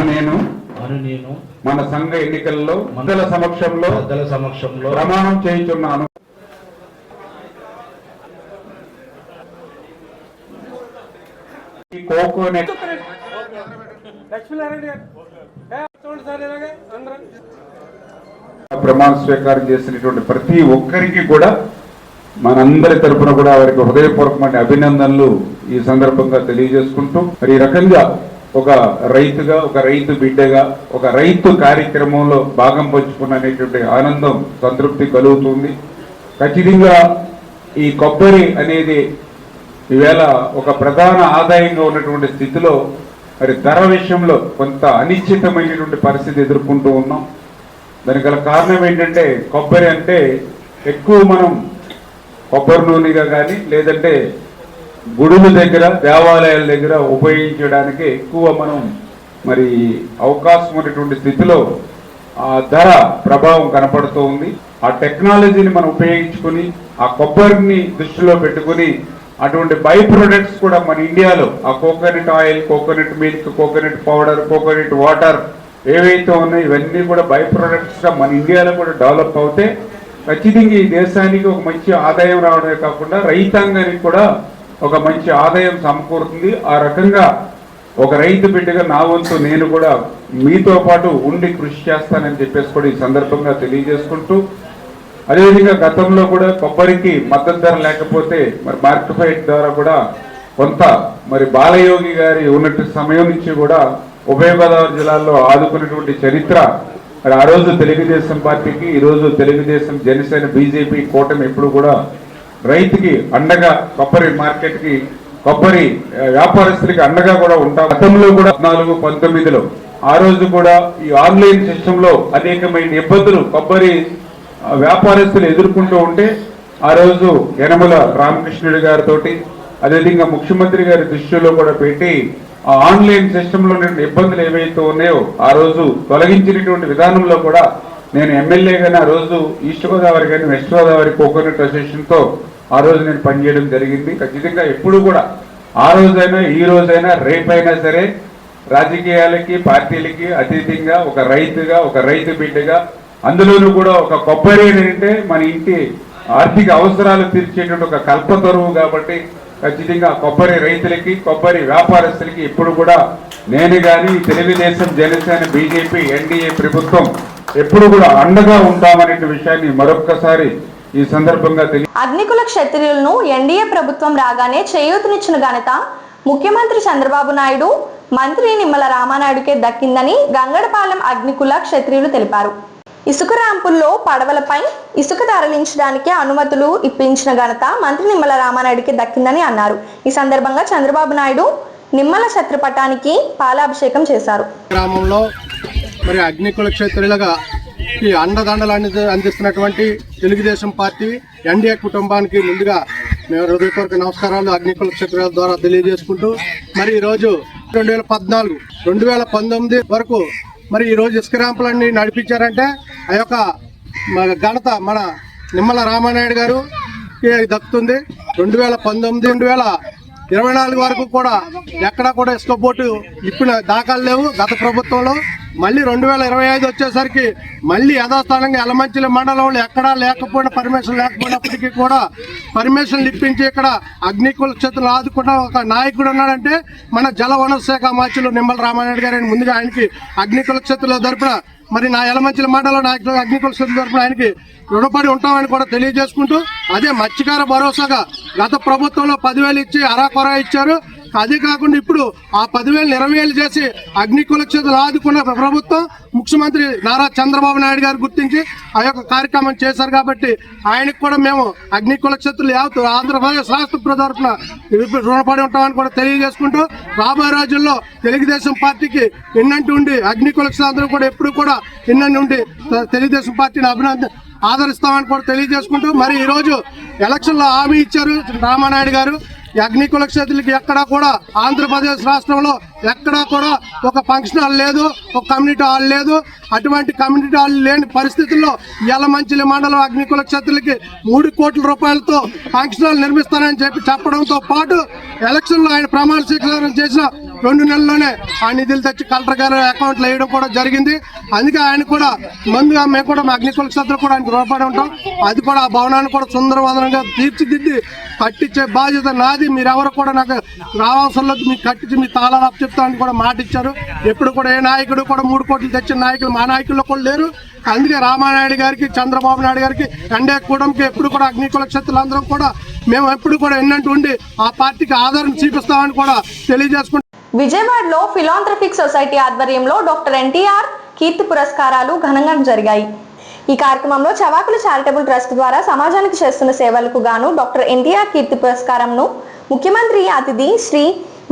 నేను మన సంఘ ఎన్నికల్లో పెద్దల సమక్షంలో ప్రమాణం చేయుచున్నాను. కోకోనట్ ప్రమాణ స్వీకారం చేసినటువంటి ప్రతి ఒక్కరికి కూడా మనందరి తరపున కూడా వారికి హృదయపూర్వకమైన అభినందనలు ఈ సందర్భంగా తెలియజేసుకుంటూ, మరి ఈ రకంగా ఒక రైతుగా, ఒక రైతు బిడ్డగా, ఒక రైతు కార్యక్రమంలో భాగం పంచుకున్నటువంటి ఆనందం, సంతృప్తి కలుగుతుంది. ఖచ్చితంగా ఈ కొబ్బరి అనేది ఈవేళ ఒక ప్రధాన ఆదాయంగా ఉన్నటువంటి స్థితిలో మరి ధర విషయంలో కొంత అనిశ్చితమైనటువంటి పరిస్థితి ఎదుర్కొంటూ ఉన్నాం. దానికి గల కారణం ఏంటంటే, కొబ్బరి అంటే ఎక్కువ మనం కొబ్బరి నూనెగా కానీ లేదంటే గుడుల దగ్గర, దేవాలయాల దగ్గర ఉపయోగించడానికి ఎక్కువ మనం మరి అవకాశం ఉన్నటువంటి స్థితిలో ఆ ధర ప్రభావం కనపడుతూ ఉంది. ఆ టెక్నాలజీని మనం ఉపయోగించుకుని ఆ కొబ్బరిని దృష్టిలో పెట్టుకుని అటువంటి బై ప్రొడక్ట్స్ కూడా మన ఇండియాలో ఆ coconut oil, coconut milk, coconut powder, coconut water ఏవైతే ఉన్నాయో ఇవన్నీ కూడా బై ప్రొడక్ట్స్గా మన ఇండియాలో కూడా డెవలప్ అవుతే ఖచ్చితంగా ఈ దేశానికి ఒక మంచి ఆదాయం రావడమే కాకుండా రైతాంగానికి కూడా ఒక మంచి ఆదాయం సమకూరుతుంది. ఆ రకంగా ఒక రైతు బిడ్డగా నా వంతు నేను కూడా మీతో పాటు ఉండి కృషి చేస్తానని చెప్పేసి కూడా ఈ సందర్భంగా తెలియజేసుకుంటూ, అదేవిధంగా గతంలో కూడా కొబ్బరికి మద్దతు ధర లేకపోతే మరి మార్కెట్ ద్వారా కూడా కొంత మరి బాలయోగి గారి ఉన్నట్టు సమయం నుంచి కూడా ఉభయ గోదావరి జిల్లాల్లో ఆదుకున్నటువంటి చరిత్ర మరి ఆ రోజు తెలుగుదేశం పార్టీకి, ఈరోజు తెలుగుదేశం, జనసేన, బీజేపీ కూటమి ఎప్పుడు కూడా రైతుకి అండగా, కొబ్బరి మార్కెట్కి, కొబ్బరి వ్యాపారస్తులకి అండగా కూడా ఉంటాం. గతంలో కూడా 14-19లో ఆ రోజు కూడా ఈ ఆన్లైన్ సిస్టంలో అనేకమైన ఇబ్బందులు కొబ్బరి వ్యాపారస్తులు ఎదుర్కొంటూ ఉంటే ఆ రోజు యనమల రామకృష్ణుడి గారితో, అదేవిధంగా ముఖ్యమంత్రి గారి దృష్టిలో కూడా పెట్టి ఆ ఆన్లైన్ సిస్టంలో ఇబ్బందులు ఏవైతే ఉన్నాయో ఆ రోజు తొలగించినటువంటి విధానంలో కూడా నేను ఎమ్మెల్యేగానే ఆ రోజు ఈస్ట్ గోదావరి కానీ వెస్ట్ గోదావరి కోకోనట్ అసోసియేషన్తో ఆ రోజు నేను పనిచేయడం జరిగింది. ఖచ్చితంగా ఎప్పుడు కూడా ఆ రోజైనా, ఈ రోజైనా, రేపైనా సరే రాజకీయాలకి, పార్టీలకి అతీతంగా ఒక రైతుగా, ఒక రైతు బిడ్డగా, అందులోనూ కూడా ఒక కొబ్బరి అంటే మన ఇంటి ఆర్థిక అవసరాలు తీర్చేటువంటి ఒక కల్పతరువు కాబట్టి ఖచ్చితంగా కొబ్బరి రైతులకి, కొబ్బరి వ్యాపారస్తులకి ఇప్పుడు కూడా నేను కానీ తెలుగుదేశం, జనసేన, బీజేపీ, ఎన్డీఏ ప్రభుత్వం ఎప్పుడు కూడా అండగా ఉంటామనే విషయాన్ని మరొక్కసారి ఈ సందర్భంగా అగ్నికుల క్షత్రియులను ఎన్డీఏ ప్రభుత్వం రాగానే చేయూతనిచ్చిన ఘనత ముఖ్యమంత్రి చంద్రబాబు నాయుడు, మంత్రి నిమ్మల రామానాయుడుకే దక్కిందని గంగడపాలెం అగ్నికుల క్షత్రియులు తెలిపారు. ఇసుక ర్యాంపుల్లో పడవలపై ఇసుక తరలించడానికి అనుమతులు ఇప్పించిన ఘనత మంత్రి నిమ్మల రామానాయుడుకి దక్కిందని అన్నారు. ఈ సందర్భంగా చంద్రబాబు నాయుడు నిమ్మల ఛత్రపటానికి పాలాభిషేకం చేశారు. గ్రామంలో మరి అగ్నికుల క్షేత్రులుగా ఈ అండదండలు అందిస్తున్నటువంటి తెలుగుదేశం పార్టీ ఎన్డీఏ కుటుంబానికి ముందుగా మేము హృదయపూర్వక నమస్కారాలు అగ్నికుల క్షేత్రాల ద్వారా తెలియజేసుకుంటూ, మరి ఈరోజు 2014, 2019 వరకు మరి ఈరోజు ఇసుక ర్యాంపులన్నీ నడిపించారంటే ఆ యొక్క ఘనత మన నిమ్మల రామానాయుడు గారు దక్కుతుంది. 2019, 24 వరకు కూడా ఎక్కడా కూడా ఇసుక బోటు ఇప్పిన దాఖలు లేవు గత ప్రభుత్వంలో. మళ్ళీ 2025 వచ్చేసరికి మళ్ళీ యథాస్థానంగా యలమంచిలి మండలంలో ఎక్కడా లేకపోయినా పర్మిషన్ లేకపోయినప్పటికీ కూడా పర్మిషన్లు ఇప్పించి ఇక్కడ అగ్నికుల క్షేత్రాలు ఆదుకున్న ఒక నాయకుడు ఉన్నాడంటే మన జలవనరుల శాఖ మంత్రులు నిమ్మల రామానాయుడు గారు. ముందుగా ఆయనకి అగ్నికుల క్షేత్రాల తరపున మరి నా యలమంచిలి మండలం నాయకులు అగ్నికుల క్షేత్రాల తరపున ఆయనకి రుణపడి ఉంటామని కూడా తెలియజేసుకుంటూ, అదే మత్స్యకార భరోసాగా గత ప్రభుత్వంలో 10,000 ఇచ్చి అరాకొరా ఇచ్చారు. అదే కాకుండా ఇప్పుడు ఆ 10,000 20,000 చేసి అగ్నికుల క్షేత్రాలు ఆదుకున్న ప్రభుత్వం ముఖ్యమంత్రి నారా చంద్రబాబు నాయుడు గారు గుర్తించి ఆ యొక్క కార్యక్రమం చేశారు. కాబట్టి ఆయనకు కూడా మేము అగ్నికుల క్షేత్రాలు యావత్ ఆంధ్రప్రదేశ్ రాష్ట్ర తరఫున రుణపడి ఉంటామని కూడా తెలియజేసుకుంటూ, రాబోయే రోజుల్లో తెలుగుదేశం పార్టీకి ఎన్నంటి ఉండి అగ్నికుల క్షేత్రాలందరూ కూడా ఎప్పుడు కూడా ఎన్నంటి ఉండి తెలుగుదేశం పార్టీని ఆదరిస్తామని కూడా తెలియజేసుకుంటూ, మరి ఈరోజు ఎలక్షన్లో హామీ ఇచ్చారు రామానాయుడు గారు. అగ్నికుల క్షేత్రాలకి ఎక్కడా కూడా ఆంధ్రప్రదేశ్ రాష్ట్రంలో ఎక్కడా కూడా ఒక ఫంక్షన్ హాల్ లేదు, ఒక కమ్యూనిటీ హాల్ లేదు. అటువంటి కమ్యూనిటీ హాల్ లేని పరిస్థితుల్లో యలమంచిలి మండలం అగ్నికుల క్షేత్రాలకి 3 కోట్ల రూపాయలతో ఫంక్షన్ హాల్ నిర్మిస్తానని చెప్పడంతో పాటు ఎలక్షన్లో ఆయన ప్రమాణ స్వీకారం చేసిన 2 నెలల్లోనే ఆ నిధులు తెచ్చి కలెక్టర్ గారు అకౌంట్లో వేయడం కూడా జరిగింది. అందుకే ఆయన కూడా ముందుగా మేము కూడా మా అగ్నికుల క్షేత్రం కూడా ఆయనకు రుణపడి ఉంటాం. అది కూడా ఆ భవనాన్ని కూడా సుందరవదనంగా తీర్చిదిద్ది కట్టించే బాధ్యత నాది. మీరెవరు కూడా నాకు రావాల్సిన మీకు కట్టించి మీ తాళాలు అప్పచెప్తామని కూడా మాట ఇచ్చారు. ఎప్పుడు కూడా ఏ నాయకుడు కూడా 3 కోట్లు తెచ్చిన నాయకులు మా నాయకుల్లో కూడా లేరు. అందుకే రామానాయుడు గారికి, చంద్రబాబు నాయుడు గారికి, ఎన్డీఏ కూటమికి ఎప్పుడు కూడా అగ్నికుల క్షేత్రాలందరం కూడా మేము ఎప్పుడు కూడా ఎన్నంటూ ఉండి ఆ పార్టీకి ఆదరణ చూపిస్తామని కూడా తెలియజేసుకుంటాం. విజయవాడలో ఫిలాంథ్రఫిక్ సొసైటీ ఆధ్వర్యంలో డాక్టర్ ఎన్టీఆర్ కీర్తి పురస్కారాలు ఘనంగా జరిగాయి. ఈ కార్యక్రమంలో చవాకుల చారిటబుల్ ట్రస్ట్ ద్వారా సమాజానికి చేస్తున్న సేవలకు గాను డాక్టర్ ఎన్టీఆర్ కీర్తి పురస్కారంను ముఖ్యమంత్రి అతిథి శ్రీ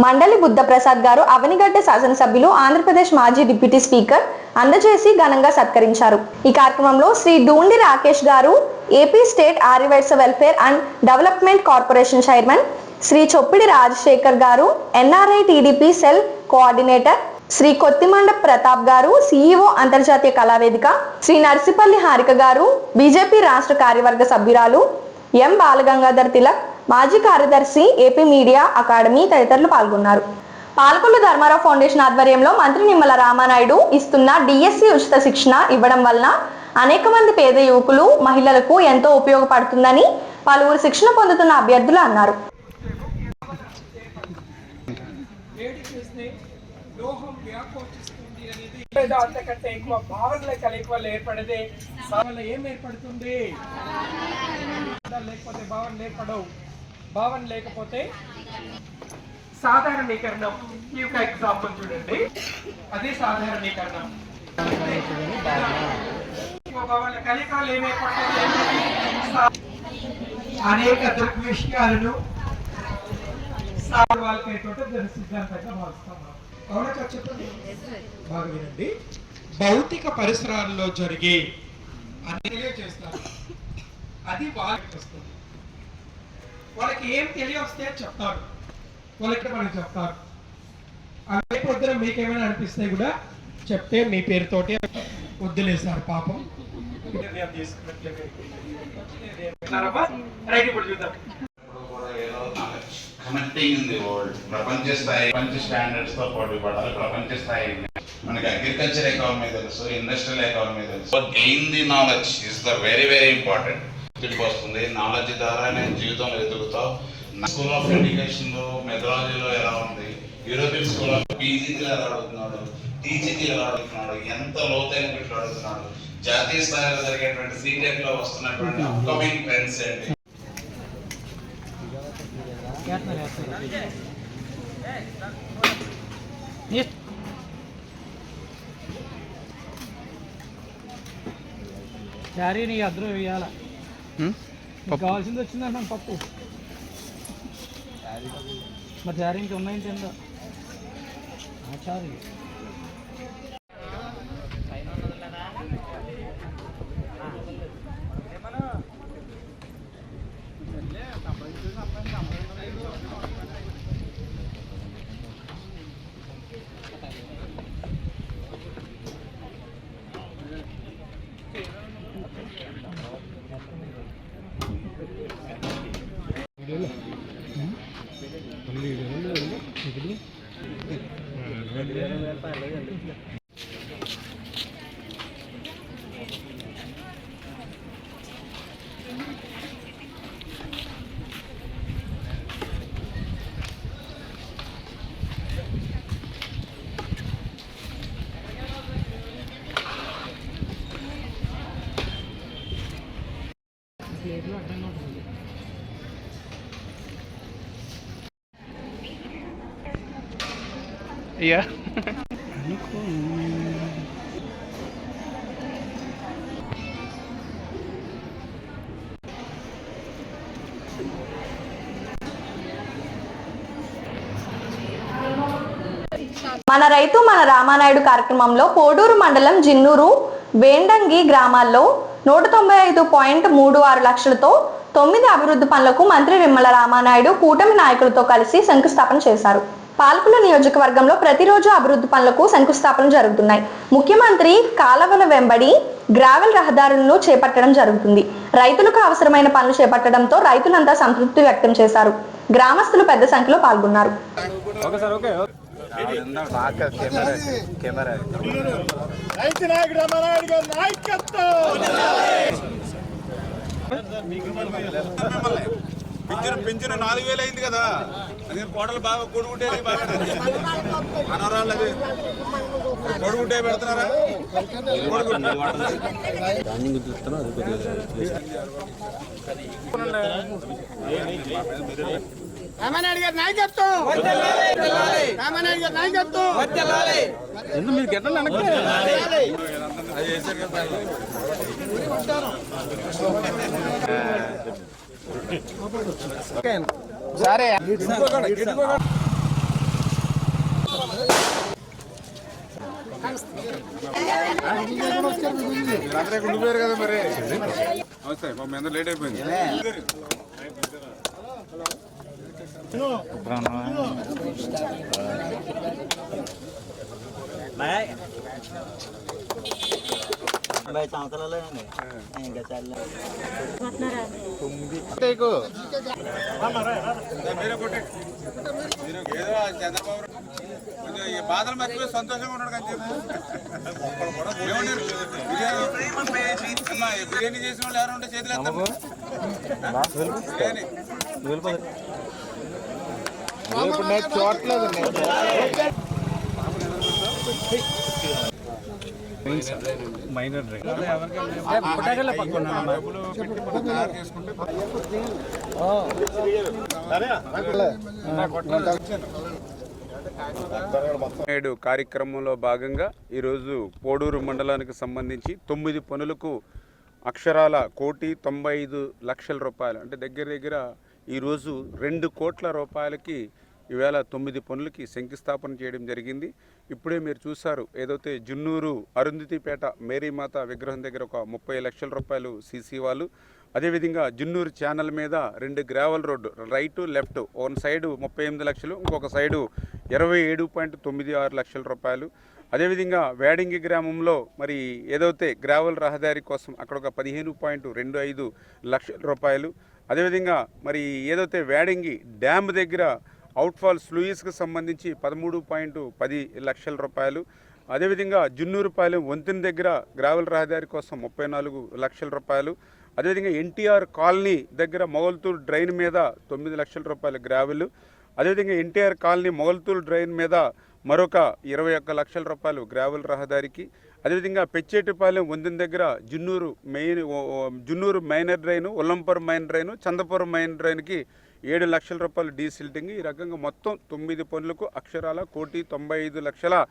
మండలి బుద్ధప్రసాద్ గారు అవనిగడ్డ శాసనసభ్యులు ఆంధ్రప్రదేశ్ మాజీ డిప్యూటీ స్పీకర్ అందజేసి ఘనంగా సత్కరించారు. ఈ కార్యక్రమంలో Shri Doondi Rakesh garu AP state Aryavysya welfare and development corporation chairman, Shri Choppidi Rajasekhar garu NRI TDP cell coordinator, Shri Kothimanda Pratap garu CEO అంతర్జాతీయ కళావేదిక, శ్రీ నర్సిపల్లి హారిక గారు బీజేపీ రాష్ట్ర కార్యవర్గ సభ్యురాలు, ఎం బాలగంగాధర్ తిలక్ మాజీ కార్యదర్శి ఏపీ మీడియా అకాడమీ తదితరులు పాల్గొన్నారు. పాలకొల్లు ధర్మారావు ఫౌండేషన్ ఆధ్వర్యంలో మంత్రి నిమ్మల రామానాయుడు ఇస్తున్న డిఎస్సి ఉచిత శిక్షణ ఇవ్వడం వలన అనేక మంది పేద యువకులు, మహిళలకు ఎంతో ఉపయోగపడుతుందని పలువురు శిక్షణ పొందుతున్న అభ్యర్థులు అన్నారు. అంతకంటే ఎక్కువ భావనల కలయిక వల్ల ఏర్పడేదే ఏం ఏర్పడుతుంది? లేకపోతే భావన ఏర్పడవు. భావన లేకపోతే సాధారణీకరణం. ఈ యొక్క ఎగ్జాంపుల్ చూడండి, అదే సాధారణీకరణం. భావన కలయిక వల్ల ఏం ఏర్పడుతుంది? అనేక దృగ్విషయాలను సిద్ధాంతంగా భావిస్తాం. అవునా చెప్పండి, బాగా వినండి. భౌతిక పరిసరాల్లో జరిగే అన్నీ చేస్తారు, అది వాళ్ళకి వస్తుంది. వాళ్ళకి ఏం తెలియవస్తే చెప్తారు, వాళ్ళకి మనకి చెప్తారు. అదే పొద్దున మీకేమైనా అనిపిస్తే కూడా చెప్తే మీ పేరుతోటి వద్దులేసారు పాపం. రైట్, ఇప్పుడు చూద్దాం. కనెక్టింగ్ ఇన్ ది వరల్డ్, ప్రపంచ స్థాయి స్టాండర్డ్స్ తో పోటీ పడాలి. ప్రపంచ స్థాయి మనకి అగ్రికల్చర్ ఎకానమీ తెలుసు, ఇండస్ట్రియల్ ఎకానమీ తెలుసు. Gain the knowledge is the very very important. వస్తుంది నాలెడ్జ్ ద్వారా నేను జీవితంలో ఎదుగుతావు. స్కూల్ ఆఫ్ ఎడ్యుకేషన్ లో మెథడాలజీలో ఎలా ఉంది, యూరోపియన్ స్కూల్ ఆఫ్ పీజీకి ఎలా అడుగుతున్నాడు, టీజీకి ఎలా అడుగుతున్నాడు, ఎంత లోతైన బిట్లు అడుగుతున్నాడు, జాతీయ స్థాయిలో జరిగేటువంటి సీటెక్ లో వస్తున్నటువంటి అప్కమింగ్ ట్రెండ్స్ ఏంటి. చారీ నీ అద్దరు వేయాల, కావాల్సింది వచ్చిందంట పప్పు. మరి చారీ ఇంక ఉన్నాయి తిందా చారీ. Yeah. మన రైతు మన రామానాయుడు కార్యక్రమంలో పోడూరు మండలం జిన్నూరు వేండంగి గ్రామాల్లో 195.36 లక్షలతో 9 అభివృద్ధి పనులకు మంత్రి నిమ్మల రామానాయుడు కూటమి నాయకులతో కలిసి శంకుస్థాపన చేశారు. పాలకుల నియోజకవర్గంలో ప్రతిరోజు అభివృద్ధి పనులకు శంకుస్థాపన జరుగుతున్నాయి. ముఖ్యమంత్రి కాలవల వెంబడి గ్రావెల్ రహదారులను చేపట్టడం జరుగుతుంది. రైతులకు అవసరమైన పనులు చేపట్టడంతో రైతులంతా సంతృప్తి వ్యక్తం చేశారు. గ్రామస్తులు పెద్ద సంఖ్యలో పాల్గొన్నారు. పెంచిన 4000 అయింది కదా, అది కోటలు బాగా కొడుగుంటే అనరాళ్ళు అది కొడుగుంటే పెడుతున్నారా? రామానాయుడు గారి నాయకత్వం, రామానాయుడు గారి నాయకత్వం. ఎందుకు మీరు గెట్టండి సరే ఉండిపోయారు కదా మరి. నమస్తే, మా మీద లేట్ అయిపోయింది. బాధలు మర్చిపోయి సంతోషంగా ఉన్నాడు కానీ బిర్యానీ చేసిన వాళ్ళు ఎవరు ఉంటే చేతులు నేడు కార్యక్రమంలో భాగంగా ఈరోజు పోడూరు మండలానికి సంబంధించి 9 పనులకు అక్షరాల 1,95,00,000 రూపాయలు, అంటే దగ్గర ఈరోజు 2 కోట్ల రూపాయలకి ఈవేళ 9 పనులకి శంకుస్థాపన చేయడం జరిగింది. ఇప్పుడే మీరు చూశారు, ఏదైతే జున్నూరు అరుంధతిపేట మేరీమాత విగ్రహం దగ్గర ఒక 30 లక్షల రూపాయలు సీసీ వాళ్ళు, అదేవిధంగా జున్నూరు ఛానల్ మీద 2 గ్రావెల్ రోడ్డు రైటు లెఫ్ట్, ఒక సైడు 38 లక్షలు, ఇంకొక సైడు 27.96 లక్షల రూపాయలు. అదేవిధంగా వేడంగి గ్రామంలో మరి ఏదైతే గ్రావెల్ రహదారి కోసం అక్కడ ఒక 15.25 లక్షల రూపాయలు. అదేవిధంగా మరి ఏదైతే వేడంగి డ్యామ్ దగ్గర అవుట్ఫాల్ స్లూయిస్కి సంబంధించి 13.10 లక్షల రూపాయలు. అదేవిధంగా జున్నూరుపాలెం వంతెన దగ్గర గ్రావెల్ రహదారి కోసం 34 లక్షల రూపాయలు. అదేవిధంగా ఎన్టీఆర్ కాలనీ దగ్గర మొగల్తూరు డ్రైన్ మీద 9 లక్షల రూపాయలు గ్రావెల్. అదేవిధంగా ఎన్టీఆర్ కాలనీ మొగల్తూరు డ్రైన్ మీద మరొక 21 లక్షల రూపాయలు గ్రావెల్ రహదారికి. అదేవిధంగా పెచ్చేటిపాలెం వంతెన దగ్గర Junnuru minor drain, Ullampur main drain, Chandapuram main డ్రైన్కి 7 లక్షల రూపాయలు డీసిల్టింగ్. ఈ రకంగా మొత్తం 9 పనులకు అక్షరాల 1,95,00,000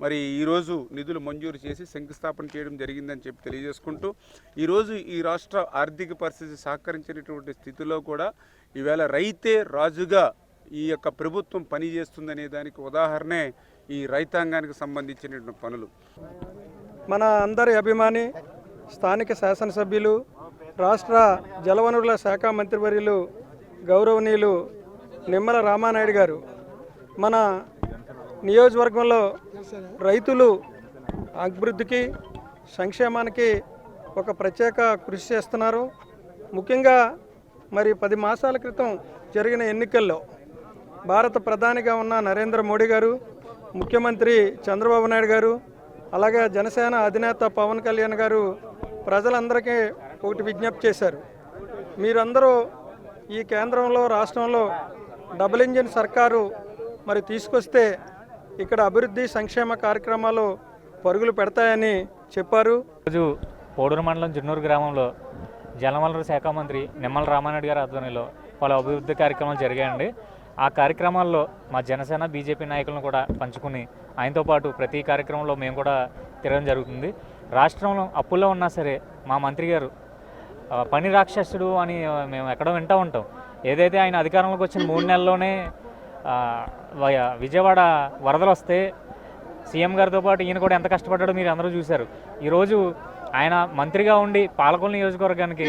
మరి ఈరోజు నిధులు మంజూరు చేసి శంకుస్థాపన చేయడం జరిగిందని చెప్పి తెలియజేసుకుంటూ, ఈరోజు ఈ రాష్ట్ర ఆర్థిక పరిస్థితి సహకరించినటువంటి స్థితిలో కూడా ఈవేళ రైతే రాజుగా ఈ యొక్క ప్రభుత్వం పనిచేస్తుందనే దానికి ఉదాహరణే ఈ రైతాంగానికి సంబంధించినటువంటి పనులు. మన అందరి అభిమాని స్థానిక శాసనసభ్యులు, రాష్ట్ర జలవనరుల శాఖ మంత్రివర్యులు గౌరవనీయులు నిమ్మల రామానాయుడు గారు మన నియోజకవర్గంలో రైతులు అభివృద్ధికి, సంక్షేమానికి ఒక ప్రత్యేక కృషి చేస్తున్నారు. ముఖ్యంగా మరి 10 మాసాల క్రితం జరిగిన ఎన్నికల్లో భారత ప్రధానిగా ఉన్న నరేంద్ర మోడీ గారు, ముఖ్యమంత్రి చంద్రబాబు నాయుడు గారు, అలాగే జనసేన అధినేత పవన్ కళ్యాణ్ గారు ప్రజలందరికీ ఒకటి విజ్ఞప్తి చేశారు. మీరందరూ ఈ కేంద్రంలో రాష్ట్రంలో డబుల్ ఇంజిన్ సర్కారు మరి తీసుకొస్తే ఇక్కడ అభివృద్ధి సంక్షేమ కార్యక్రమాలు పరుగులు పెడతాయని చెప్పారు. రోజు పోడూరు మండలం జున్నూరు గ్రామంలో జలవనరుల శాఖ మంత్రి నిమ్మల రామానాయుడు గారి ఆధ్వర్యంలో పలు అభివృద్ధి కార్యక్రమాలు జరిగాయండి. ఆ కార్యక్రమాల్లో మా జనసేన బీజేపీ నాయకులను కూడా పంచుకుని ఆయనతో పాటు ప్రతి కార్యక్రమంలో మేము కూడా తిరగడం జరుగుతుంది. రాష్ట్రంలో అప్పుల్లో ఉన్నా సరే మా మంత్రి గారు పని రాక్షసుడు అని మేము ఎక్కడో వింటూ ఉంటాం. ఏదైతే ఆయన అధికారంలోకి వచ్చిన 3 నెలల్లోనే విజయవాడ వరదలు వస్తే సీఎం గారితో పాటు ఈయన కూడా ఎంత కష్టపడ్డాడో మీరు అందరూ చూశారు. ఈరోజు ఆయన మంత్రిగా ఉండి పాలకొల్లు నియోజకవర్గానికి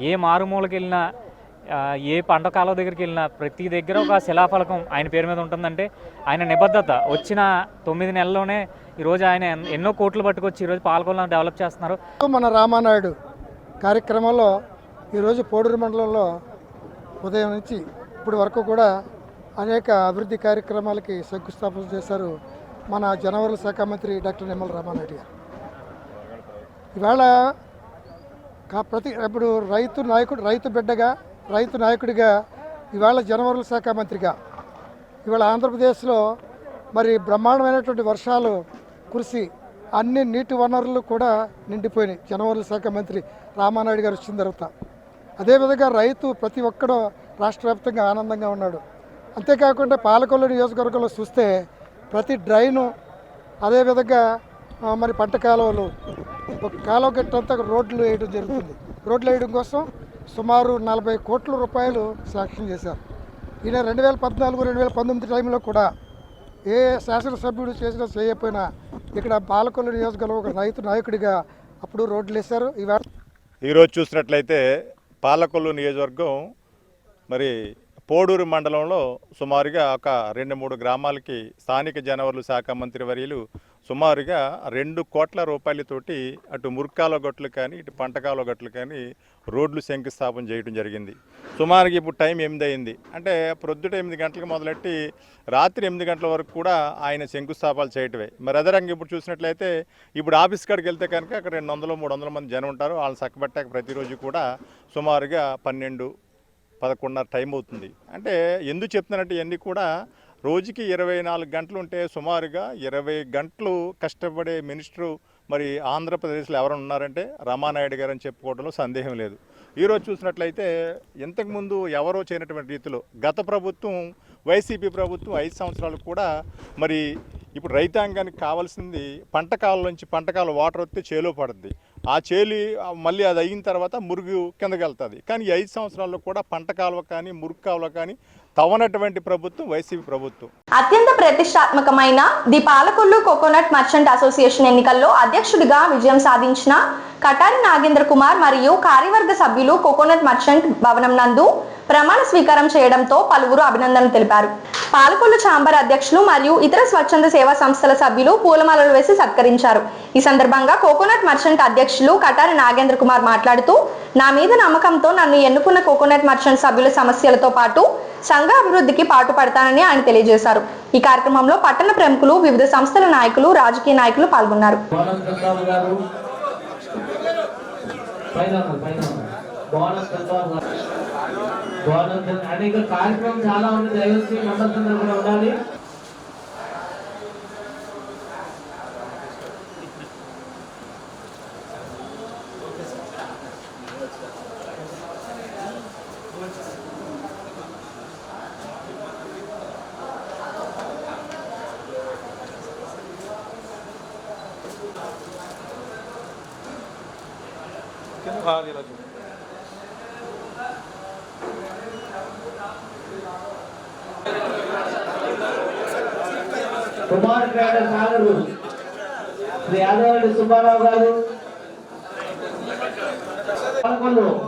ఏ మారుమూలకి వెళ్ళినా, ఏ పంట కాలువ దగ్గరికి వెళ్ళినా ప్రతి దగ్గర ఒక శిలాఫలకం ఆయన పేరు మీద ఉంటుందంటే ఆయన నిబద్ధత. వచ్చిన 9 నెలల్లోనే ఈరోజు ఆయన ఎన్నో కోట్లు పట్టుకొచ్చి ఈరోజు పాలకొల్లును డెవలప్ చేస్తున్నారు. మన రామానాయుడు కార్యక్రమంలో ఈరోజు పోడూరు మండలంలో ఉదయం నుంచి ఇప్పటి వరకు కూడా అనేక అభివృద్ధి కార్యక్రమాలకి శంకుస్థాపన చేశారు మన జలవనరుల శాఖ మంత్రి డాక్టర్ నిమ్మల రామానాయుడు గారు. ఇవాళ ఇప్పుడు రైతు బిడ్డగా, రైతు నాయకుడిగా, ఇవాళ జలవనరుల శాఖ మంత్రిగా ఇవాళ ఆంధ్రప్రదేశ్లో మరి బ్రహ్మాండమైనటువంటి వర్షాలు కురిసి అన్ని నీటి వనరులు కూడా నిండిపోయినాయి జలవనరుల శాఖ మంత్రి రామానాయుడు గారు వచ్చిన తర్వాత. అదేవిధంగా రైతు ప్రతి ఒక్కడూ రాష్ట్ర వ్యాప్తంగా ఆనందంగా ఉన్నాడు. అంతేకాకుండా పాలకొల్లు నియోజకవర్గంలో చూస్తే ప్రతి డ్రైను, అదేవిధంగా మరి పంట కాలువలు, కాలువ గట్టంతా రోడ్లు వేయడం జరుగుతుంది. రోడ్లు వేయడం కోసం సుమారు 40 కోట్ల రూపాయలు శాంక్షన్ చేశారు. ఈయన 2014-2019 టైంలో కూడా ఏ శాసనసభ్యుడు చేసినా చేయకపోయినా ఇక్కడ పాలకొల్లు నియోజకవర్గంలో ఒక రైతు నాయకుడిగా అప్పుడు రోడ్లు వేశారు. ఈరోజు చూసినట్లయితే పాలకొల్లు నియోజకవర్గం మరి పోడూరు మండలంలో సుమారుగా ఒక 2-3 గ్రామాలకి స్థానిక జలవనరుల శాఖ మంత్రి వర్యులు సుమారుగా 2 కోట్ల రూపాయలతోటి అటు మురుక్కాల గట్లు కానీ ఇటు పంటకాల గట్లు కానీ రోడ్లు శంకుస్థాపన చేయడం జరిగింది. సుమారుగా ఇప్పుడు టైం 8 అయింది. అంటే ప్రొద్దుట 8 గంటలకు మొదలెట్టి రాత్రి 8 గంటల వరకు కూడా ఆయన శంకుస్థాపనలు చేయటమే. మరి అదరంగా ఇప్పుడు చూసినట్లయితే ఇప్పుడు ఆఫీస్ కాడికి వెళ్తే కనుక అక్కడ 200-300 మంది జనం ఉంటారు. వాళ్ళని చక్కబెట్టాక ప్రతిరోజు కూడా సుమారుగా 12-11:30 టైం అవుతుంది. అంటే ఎందుకు చెప్తున్నానంటే ఇవన్నీ కూడా రోజుకి 24 గంటలు ఉంటే సుమారుగా 20 గంటలు కష్టపడే మినిస్టరు మరి ఆంధ్రప్రదేశ్లో ఎవరు ఉన్నారంటే రామానాయుడు గారు అని చెప్పుకోవడంలో సందేహం లేదు. ఈరోజు చూసినట్లయితే ఇంతకుముందు ఎవరో చేయనటువంటి రీతిలో గత ప్రభుత్వం వైసీపీ ప్రభుత్వం 5 సంవత్సరాలు కూడా మరి ఇప్పుడు రైతాంగానికి కావాల్సింది పంట కాలువ నుంచి పంట కాలువ వాటర్ వస్తే చేలో పడుతుంది. ఆ చేలి మళ్ళీ అది అయిన తర్వాత మురుగు కిందకి వెళ్తుంది. కానీ 5 సంవత్సరాల్లో కూడా పంట కాలువ కానీ మురుగు కాలువ కానీ తవ్వనటువంటి ప్రభుత్వం వైసీపీ ప్రభుత్వం. అత్యంత ప్రతిష్టాత్మకమైన the Palakollu coconut merchant association ఎన్నికల్లో అధ్యక్షుడిగా విజయం సాధించిన కటారి నాగేంద్ర కుమార్ మరియు కార్యవర్గ సభ్యులు కోకోనట్ మర్చెంట్ భవనం నందు ప్రమాణ స్వీకారం చేయడంతో పలువురు అభినందనలు తెలిపారు. పాలకొల్లు ఛాంబర్ అధ్యక్షులు మరియు ఇతర స్వచ్ఛంద సేవా సంస్థల సభ్యులు పూలమాలలు వేసి సత్కరించారు. ఈ సందర్భంగా కోకోనట్ మర్చెంట్ అధ్యక్షులు కటారి నాగేంద్ర కుమార్ మాట్లాడుతూ, నా మీద నమ్మకంతో నన్ను ఎన్నుకున్న కోకోనట్ మర్చెంట్ సభ్యుల సమస్యలతో పాటు సంఘ అభివృద్ధికి పాటుపడతానని ఆయన తెలియజేశారు. ఈ కార్యక్రమంలో పట్టణ ప్రముఖులు, వివిధ సంస్థల నాయకులు, రాజకీయ నాయకులు పాల్గొన్నారు. అనేక కార్యక్రమం చాలా ఉంది. దయచేసి మెంబర్స్ అందరూ కూడా ఉండాలి. కుమార్ ట్రేడర్ సాగరు శ్రీ యాదవరెడ్డి సుబ్బారావు గారు,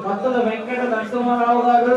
మత్తుల వెంకట నరసింహారావు గారు,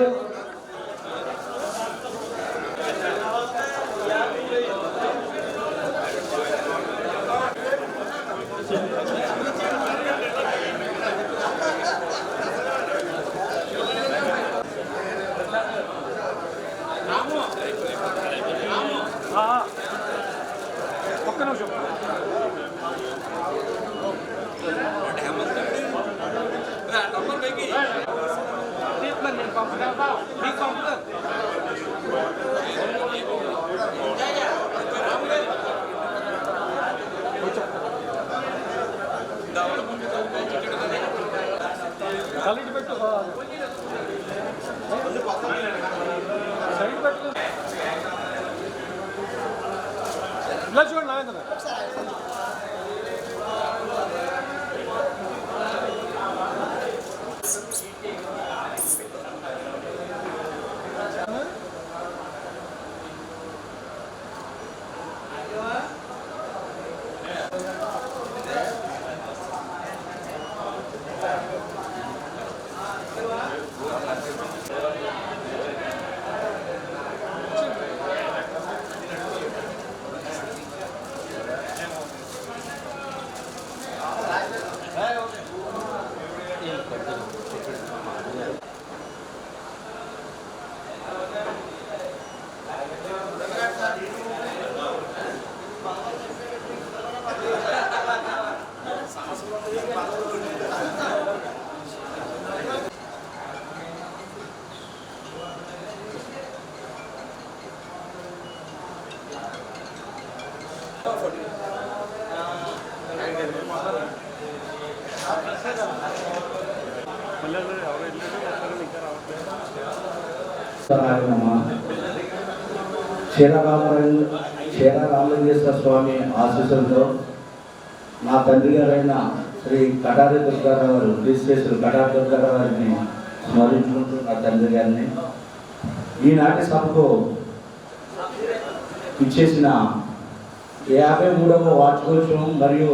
క్షీరారామలింగేశ్వర స్వామి ఆశీస్సులతో నా తండ్రి గారైన శ్రీ కటారి దుర్గారావు గారు క్రీస్తులు కటారి దుర్గారావు గారిని స్మరించుకుంటూ నా తండ్రి గారిని ఈనాటి సభకు ఇచ్చేసిన 53వ వార్షికోత్సవం మరియు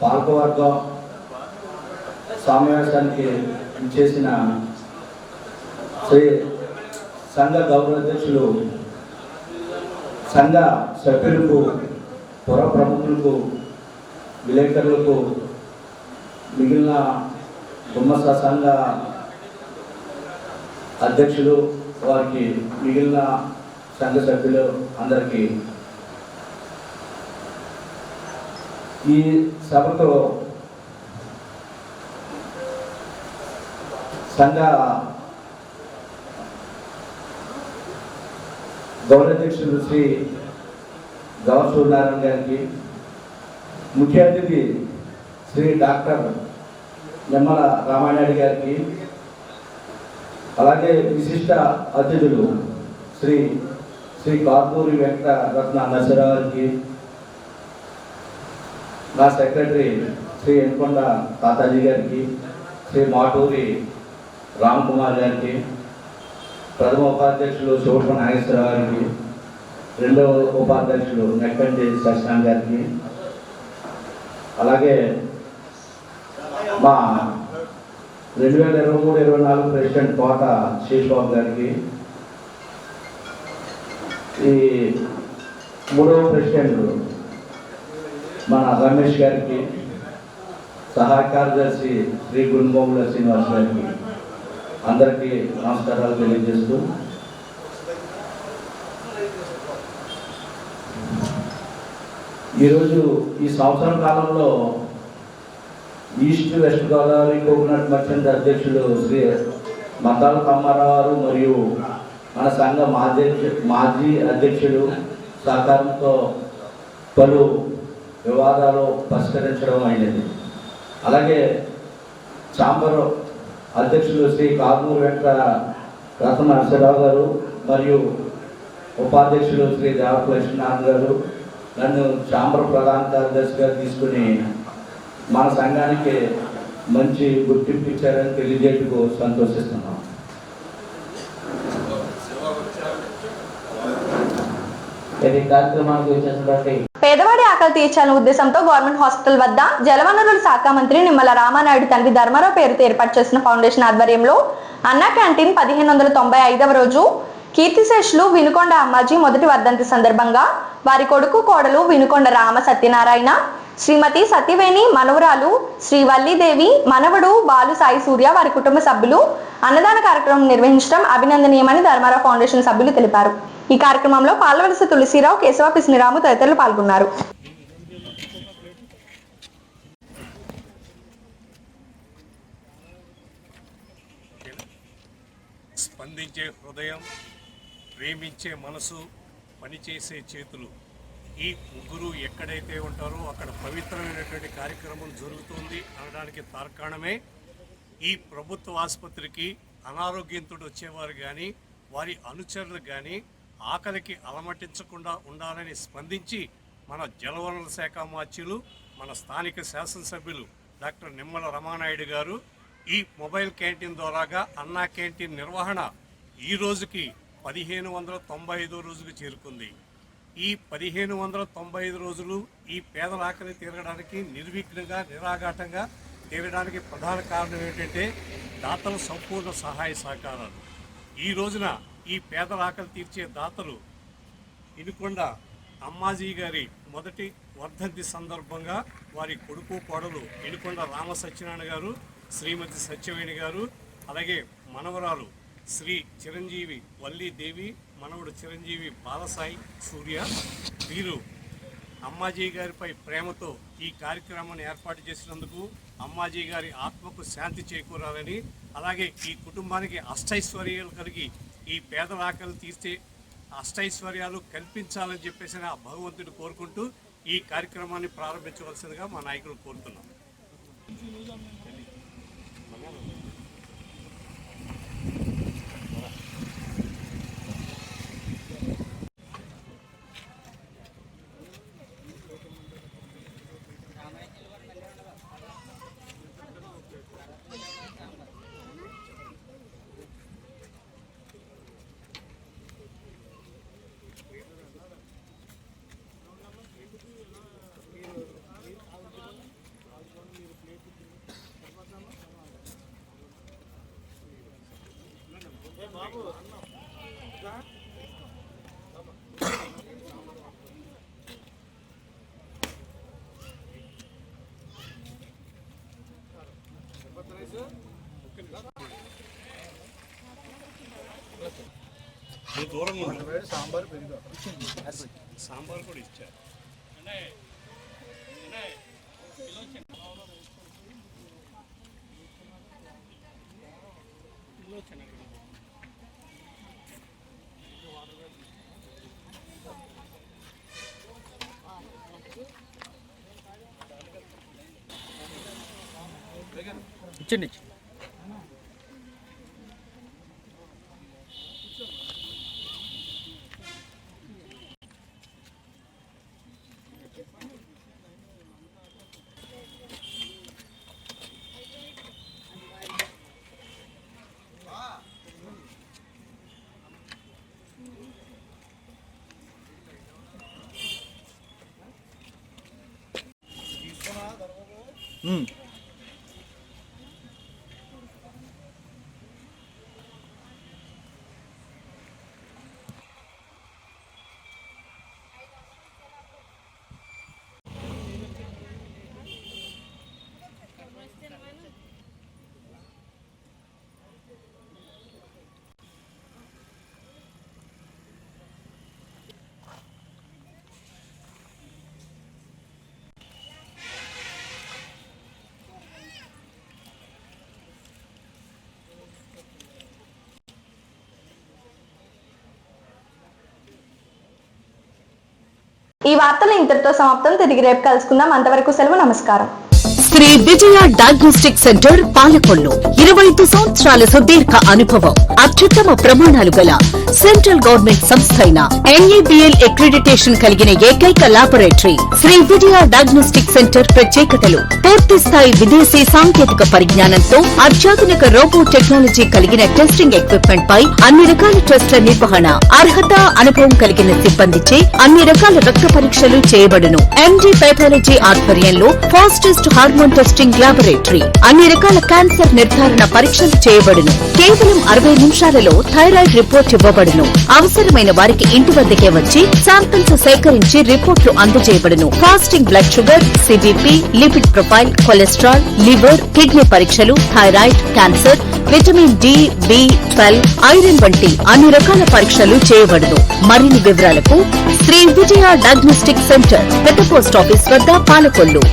పాలకవర్గం సమావేశానికి ఇచ్చేసిన శ్రీ సంఘ గౌరవాధ్యక్షులు సంఘ సభ్యులకు పుర ప్రముఖులకు విలేకరులకు మిగిలిన గుమ్మస సంఘ అధ్యక్షులు వారికి మిగిలిన సంఘ సభ్యులు అందరికీ ఈ సభకు సంఘ గౌరవాధ్యక్షులు శ్రీ గౌరవ సూర్యనారాయణ గారికి, ముఖ్య అతిథి శ్రీ డాక్టర్ నిమ్మల రామానాయుడు గారికి, అలాగే విశిష్ట అతిథులు శ్రీ కార్పూరి వెంకటరత్న నరసరావు గారికి, నా సెక్రటరీ శ్రీ ఎన్కొండ తాతాజీ గారికి, శ్రీ మాటూరి రామ్ కుమార్ గారికి, ప్రథమ ఉపాధ్యక్షులు శివప నాగేశ్వరరావు గారికి, రెండవ ఉపాధ్యక్షులు నెక్కంటి శశాంక్ గారికి, అలాగే మా 2023-24 ప్రెసిడెంట్ కోట శేషబాబు గారికి, ఈ మూడవ ప్రెసిడెంట్ మన రమేష్ గారికి, సహాయ కార్యదర్శి శ్రీ గుండమోగుల శ్రీనివాస్ గారికి అందరికీ నమస్కారాలు తెలియజేస్తూ ఈరోజు ఈ సంవత్సరం కాలంలో east west Godavari coconut merchant అధ్యక్షులు శ్రీ మద్దాల కమ్మారావు గారు మరియు మన సంఘ మాజీ అధ్యక్షులు సహకారంతో పలు వివాదాలు పరిష్కరించడం అయినది. అలాగే ఛాంబర్ అధ్యక్షులు శ్రీ కార్పూరి వెంకటరత్న నరసరావు గారు మరియు ఉపాధ్యక్షులు శ్రీ దేవర లక్ష్మీనారాయణ గారు నన్ను ఛాంబర్ ప్రధాన కార్యదర్శిగా తీసుకుని మన సంఘానికి మంచి గుర్తింపు ఇచ్చారని తెలియజేయటకు సంతోషిస్తున్నాం. ఈ కార్యక్రమానికి వచ్చేసినటువంటి పేదవాడి ఆకలి తీర్చాలనే ఉద్దేశంతో గవర్నమెంట్ హాస్పిటల్ వద్ద జలవనరుల శాఖ మంత్రి నిమ్మల రామానాయుడు తండ్రి ధర్మారావు పేరుతో ఏర్పాటు చేసిన ఫౌండేషన్ ఆధ్వర్యంలో అన్నా క్యాంటీన్ 1595వ రోజు కీర్తిశేషులు వినుకొండ అమ్మాజీ మొదటి వర్ధంతి సందర్భంగా వారి కొడుకు కోడలు వినుకొండ రామ సత్యనారాయణ, శ్రీమతి సత్యవేణి మనవరాలు శ్రీ వల్లీదేవి, మనవడు బాలు సాయి సూర్య వారి కుటుంబ సభ్యులు అన్నదాన కార్యక్రమం నిర్వహించడం అభినందనీయమని ధర్మారావు ఫౌండేషన్ సభ్యులు తెలిపారు. ఈ కార్యక్రమంలో పాల్వలస తులసిరావు, కేశవ పిసినిరాము తదితరులు పాల్గొన్నారు. హృదయం, ప్రేమించే మనసు, పనిచేసే చేతులు, ఈ ముగ్గురు ఎక్కడైతే ఉంటారో అక్కడ పవిత్రమైనటువంటి కార్యక్రమం జరుగుతుంది అనడానికి తార్కాణమే ఈ ప్రభుత్వ ఆసుపత్రికి అనారోగ్యంతో వచ్చేవారు కానీ వారి అనుచరులు కానీ ఆకలికి అలమటించకుండా ఉండాలని స్పందించి మన జలవనరుల శాఖ మార్చులు, మన స్థానిక శాసనసభ్యులు డాక్టర్ నిమ్మల రామానాయుడు గారు ఈ మొబైల్ క్యాంటీన్ ద్వారాగా అన్నా క్యాంటీన్ నిర్వహణ ఈ రోజుకి 1595 రోజుకు చేరుకుంది. ఈ 1595 రోజులు ఈ పేదల ఆకలి తీరడానికి నిర్విఘ్నంగా నిరాఘాటంగా తీరడానికి ప్రధాన కారణం ఏంటంటే దాతల సంపూర్ణ సహాయ సహకారాలు. ఈ రోజున ఈ పేదల ఆకలి తీర్చే దాతలు ఇనుకొండ అమ్మాజీ గారి మొదటి వర్ధంతి సందర్భంగా వారి కొడుకు కోడలు ఇనుకొండ రామ సత్యనారాయణ గారు, శ్రీమతి సత్యవేణి గారు, అలాగే మనవరాలు శ్రీ చిరంజీవి వల్లీదేవి, మనవడు చిరంజీవి బాలసాయి సూర్య, వీరు అమ్మాజీ గారిపై ప్రేమతో ఈ కార్యక్రమాన్ని ఏర్పాటు చేసినందుకు అమ్మాజీ గారి ఆత్మకు శాంతి చేకూరాలని, అలాగే ఈ కుటుంబానికి అష్టైశ్వర్యాలు కలిగి ఈ పేదల ఆకలి తీర్చే అష్టైశ్వర్యాలు కల్పించాలని చెప్పేసి ఆ భగవంతుడు కోరుకుంటూ ఈ కార్యక్రమాన్ని ప్రారంభించవలసిందిగా మా నాయకులు కోరుతున్నాం. దూరంగా సాంబార్ కూడా ఇచ్చారు. ఇచ్చండి. ఈ వార్తలు ఇంతటితో సమాప్తం. తిరిగి రేపు కలుసుకుందాం. అంతవరకు సెలవు. నమస్కారం. శ్రీ విజయ డయాగ్నోస్టిక్ సెంటర్ పాలకొల్లు 25 సంవత్సరాల సుదీర్ఘ అనుభవం, అత్యుత్తమ ప్రమాణాలు గల సెంట్రల్ గవర్నమెంట్ సంస్థ అయిన NABL అక్రిడిటేషన్ కలిగిన ఏకైక laboratory Shri Vijaya diagnostic centre ప్రత్యేకతలు: పూర్తి స్థాయి విదేశీ సాంకేతిక పరిజ్ఞానంతో అత్యాధునిక రోబో టెక్నాలజీ కలిగిన టెస్టింగ్ ఎక్విప్మెంట్ పై అన్ని రకాల టెస్టుల నిర్వహణ, అర్హత, అనుభవం కలిగిన సిబ్బందిచే అన్ని రకాల రక్త పరీక్షలు చేయబడును. MD పైథాలజీ ఆధ్వర్యంలో ఫాస్టెస్ట్ హార్మోన్ టెస్టింగ్ లాబొరేటరీ, అన్ని రకాల క్యాన్సర్ నిర్ధారణ పరీక్షలు చేయబడును. కేవలం 60 నిమిషాలలో థైరాయిడ్ రిపోర్ట్ ఇవ్వబడును. అవసరమైన వారికి ఇంటి వద్దకే వచ్చి శాంపిల్స్ సేకరించి రిపోర్ట్లు అందజేయబడును. Fasting blood sugar, CBP, lipid profile, cholesterol, liver, kidney పరీక్షలు, thyroid, cancer, vitamin D, B12, iron వంటి అన్ని రకాల పరీక్షలు చేయబడును. మరిన్ని వివరాలకు శ్రీ విజయ డయాగ్నోస్టిక్ సెంటర్, పెద్ద పోస్ట్ ఆఫీస్ వద్ద, పాలకొల్లు.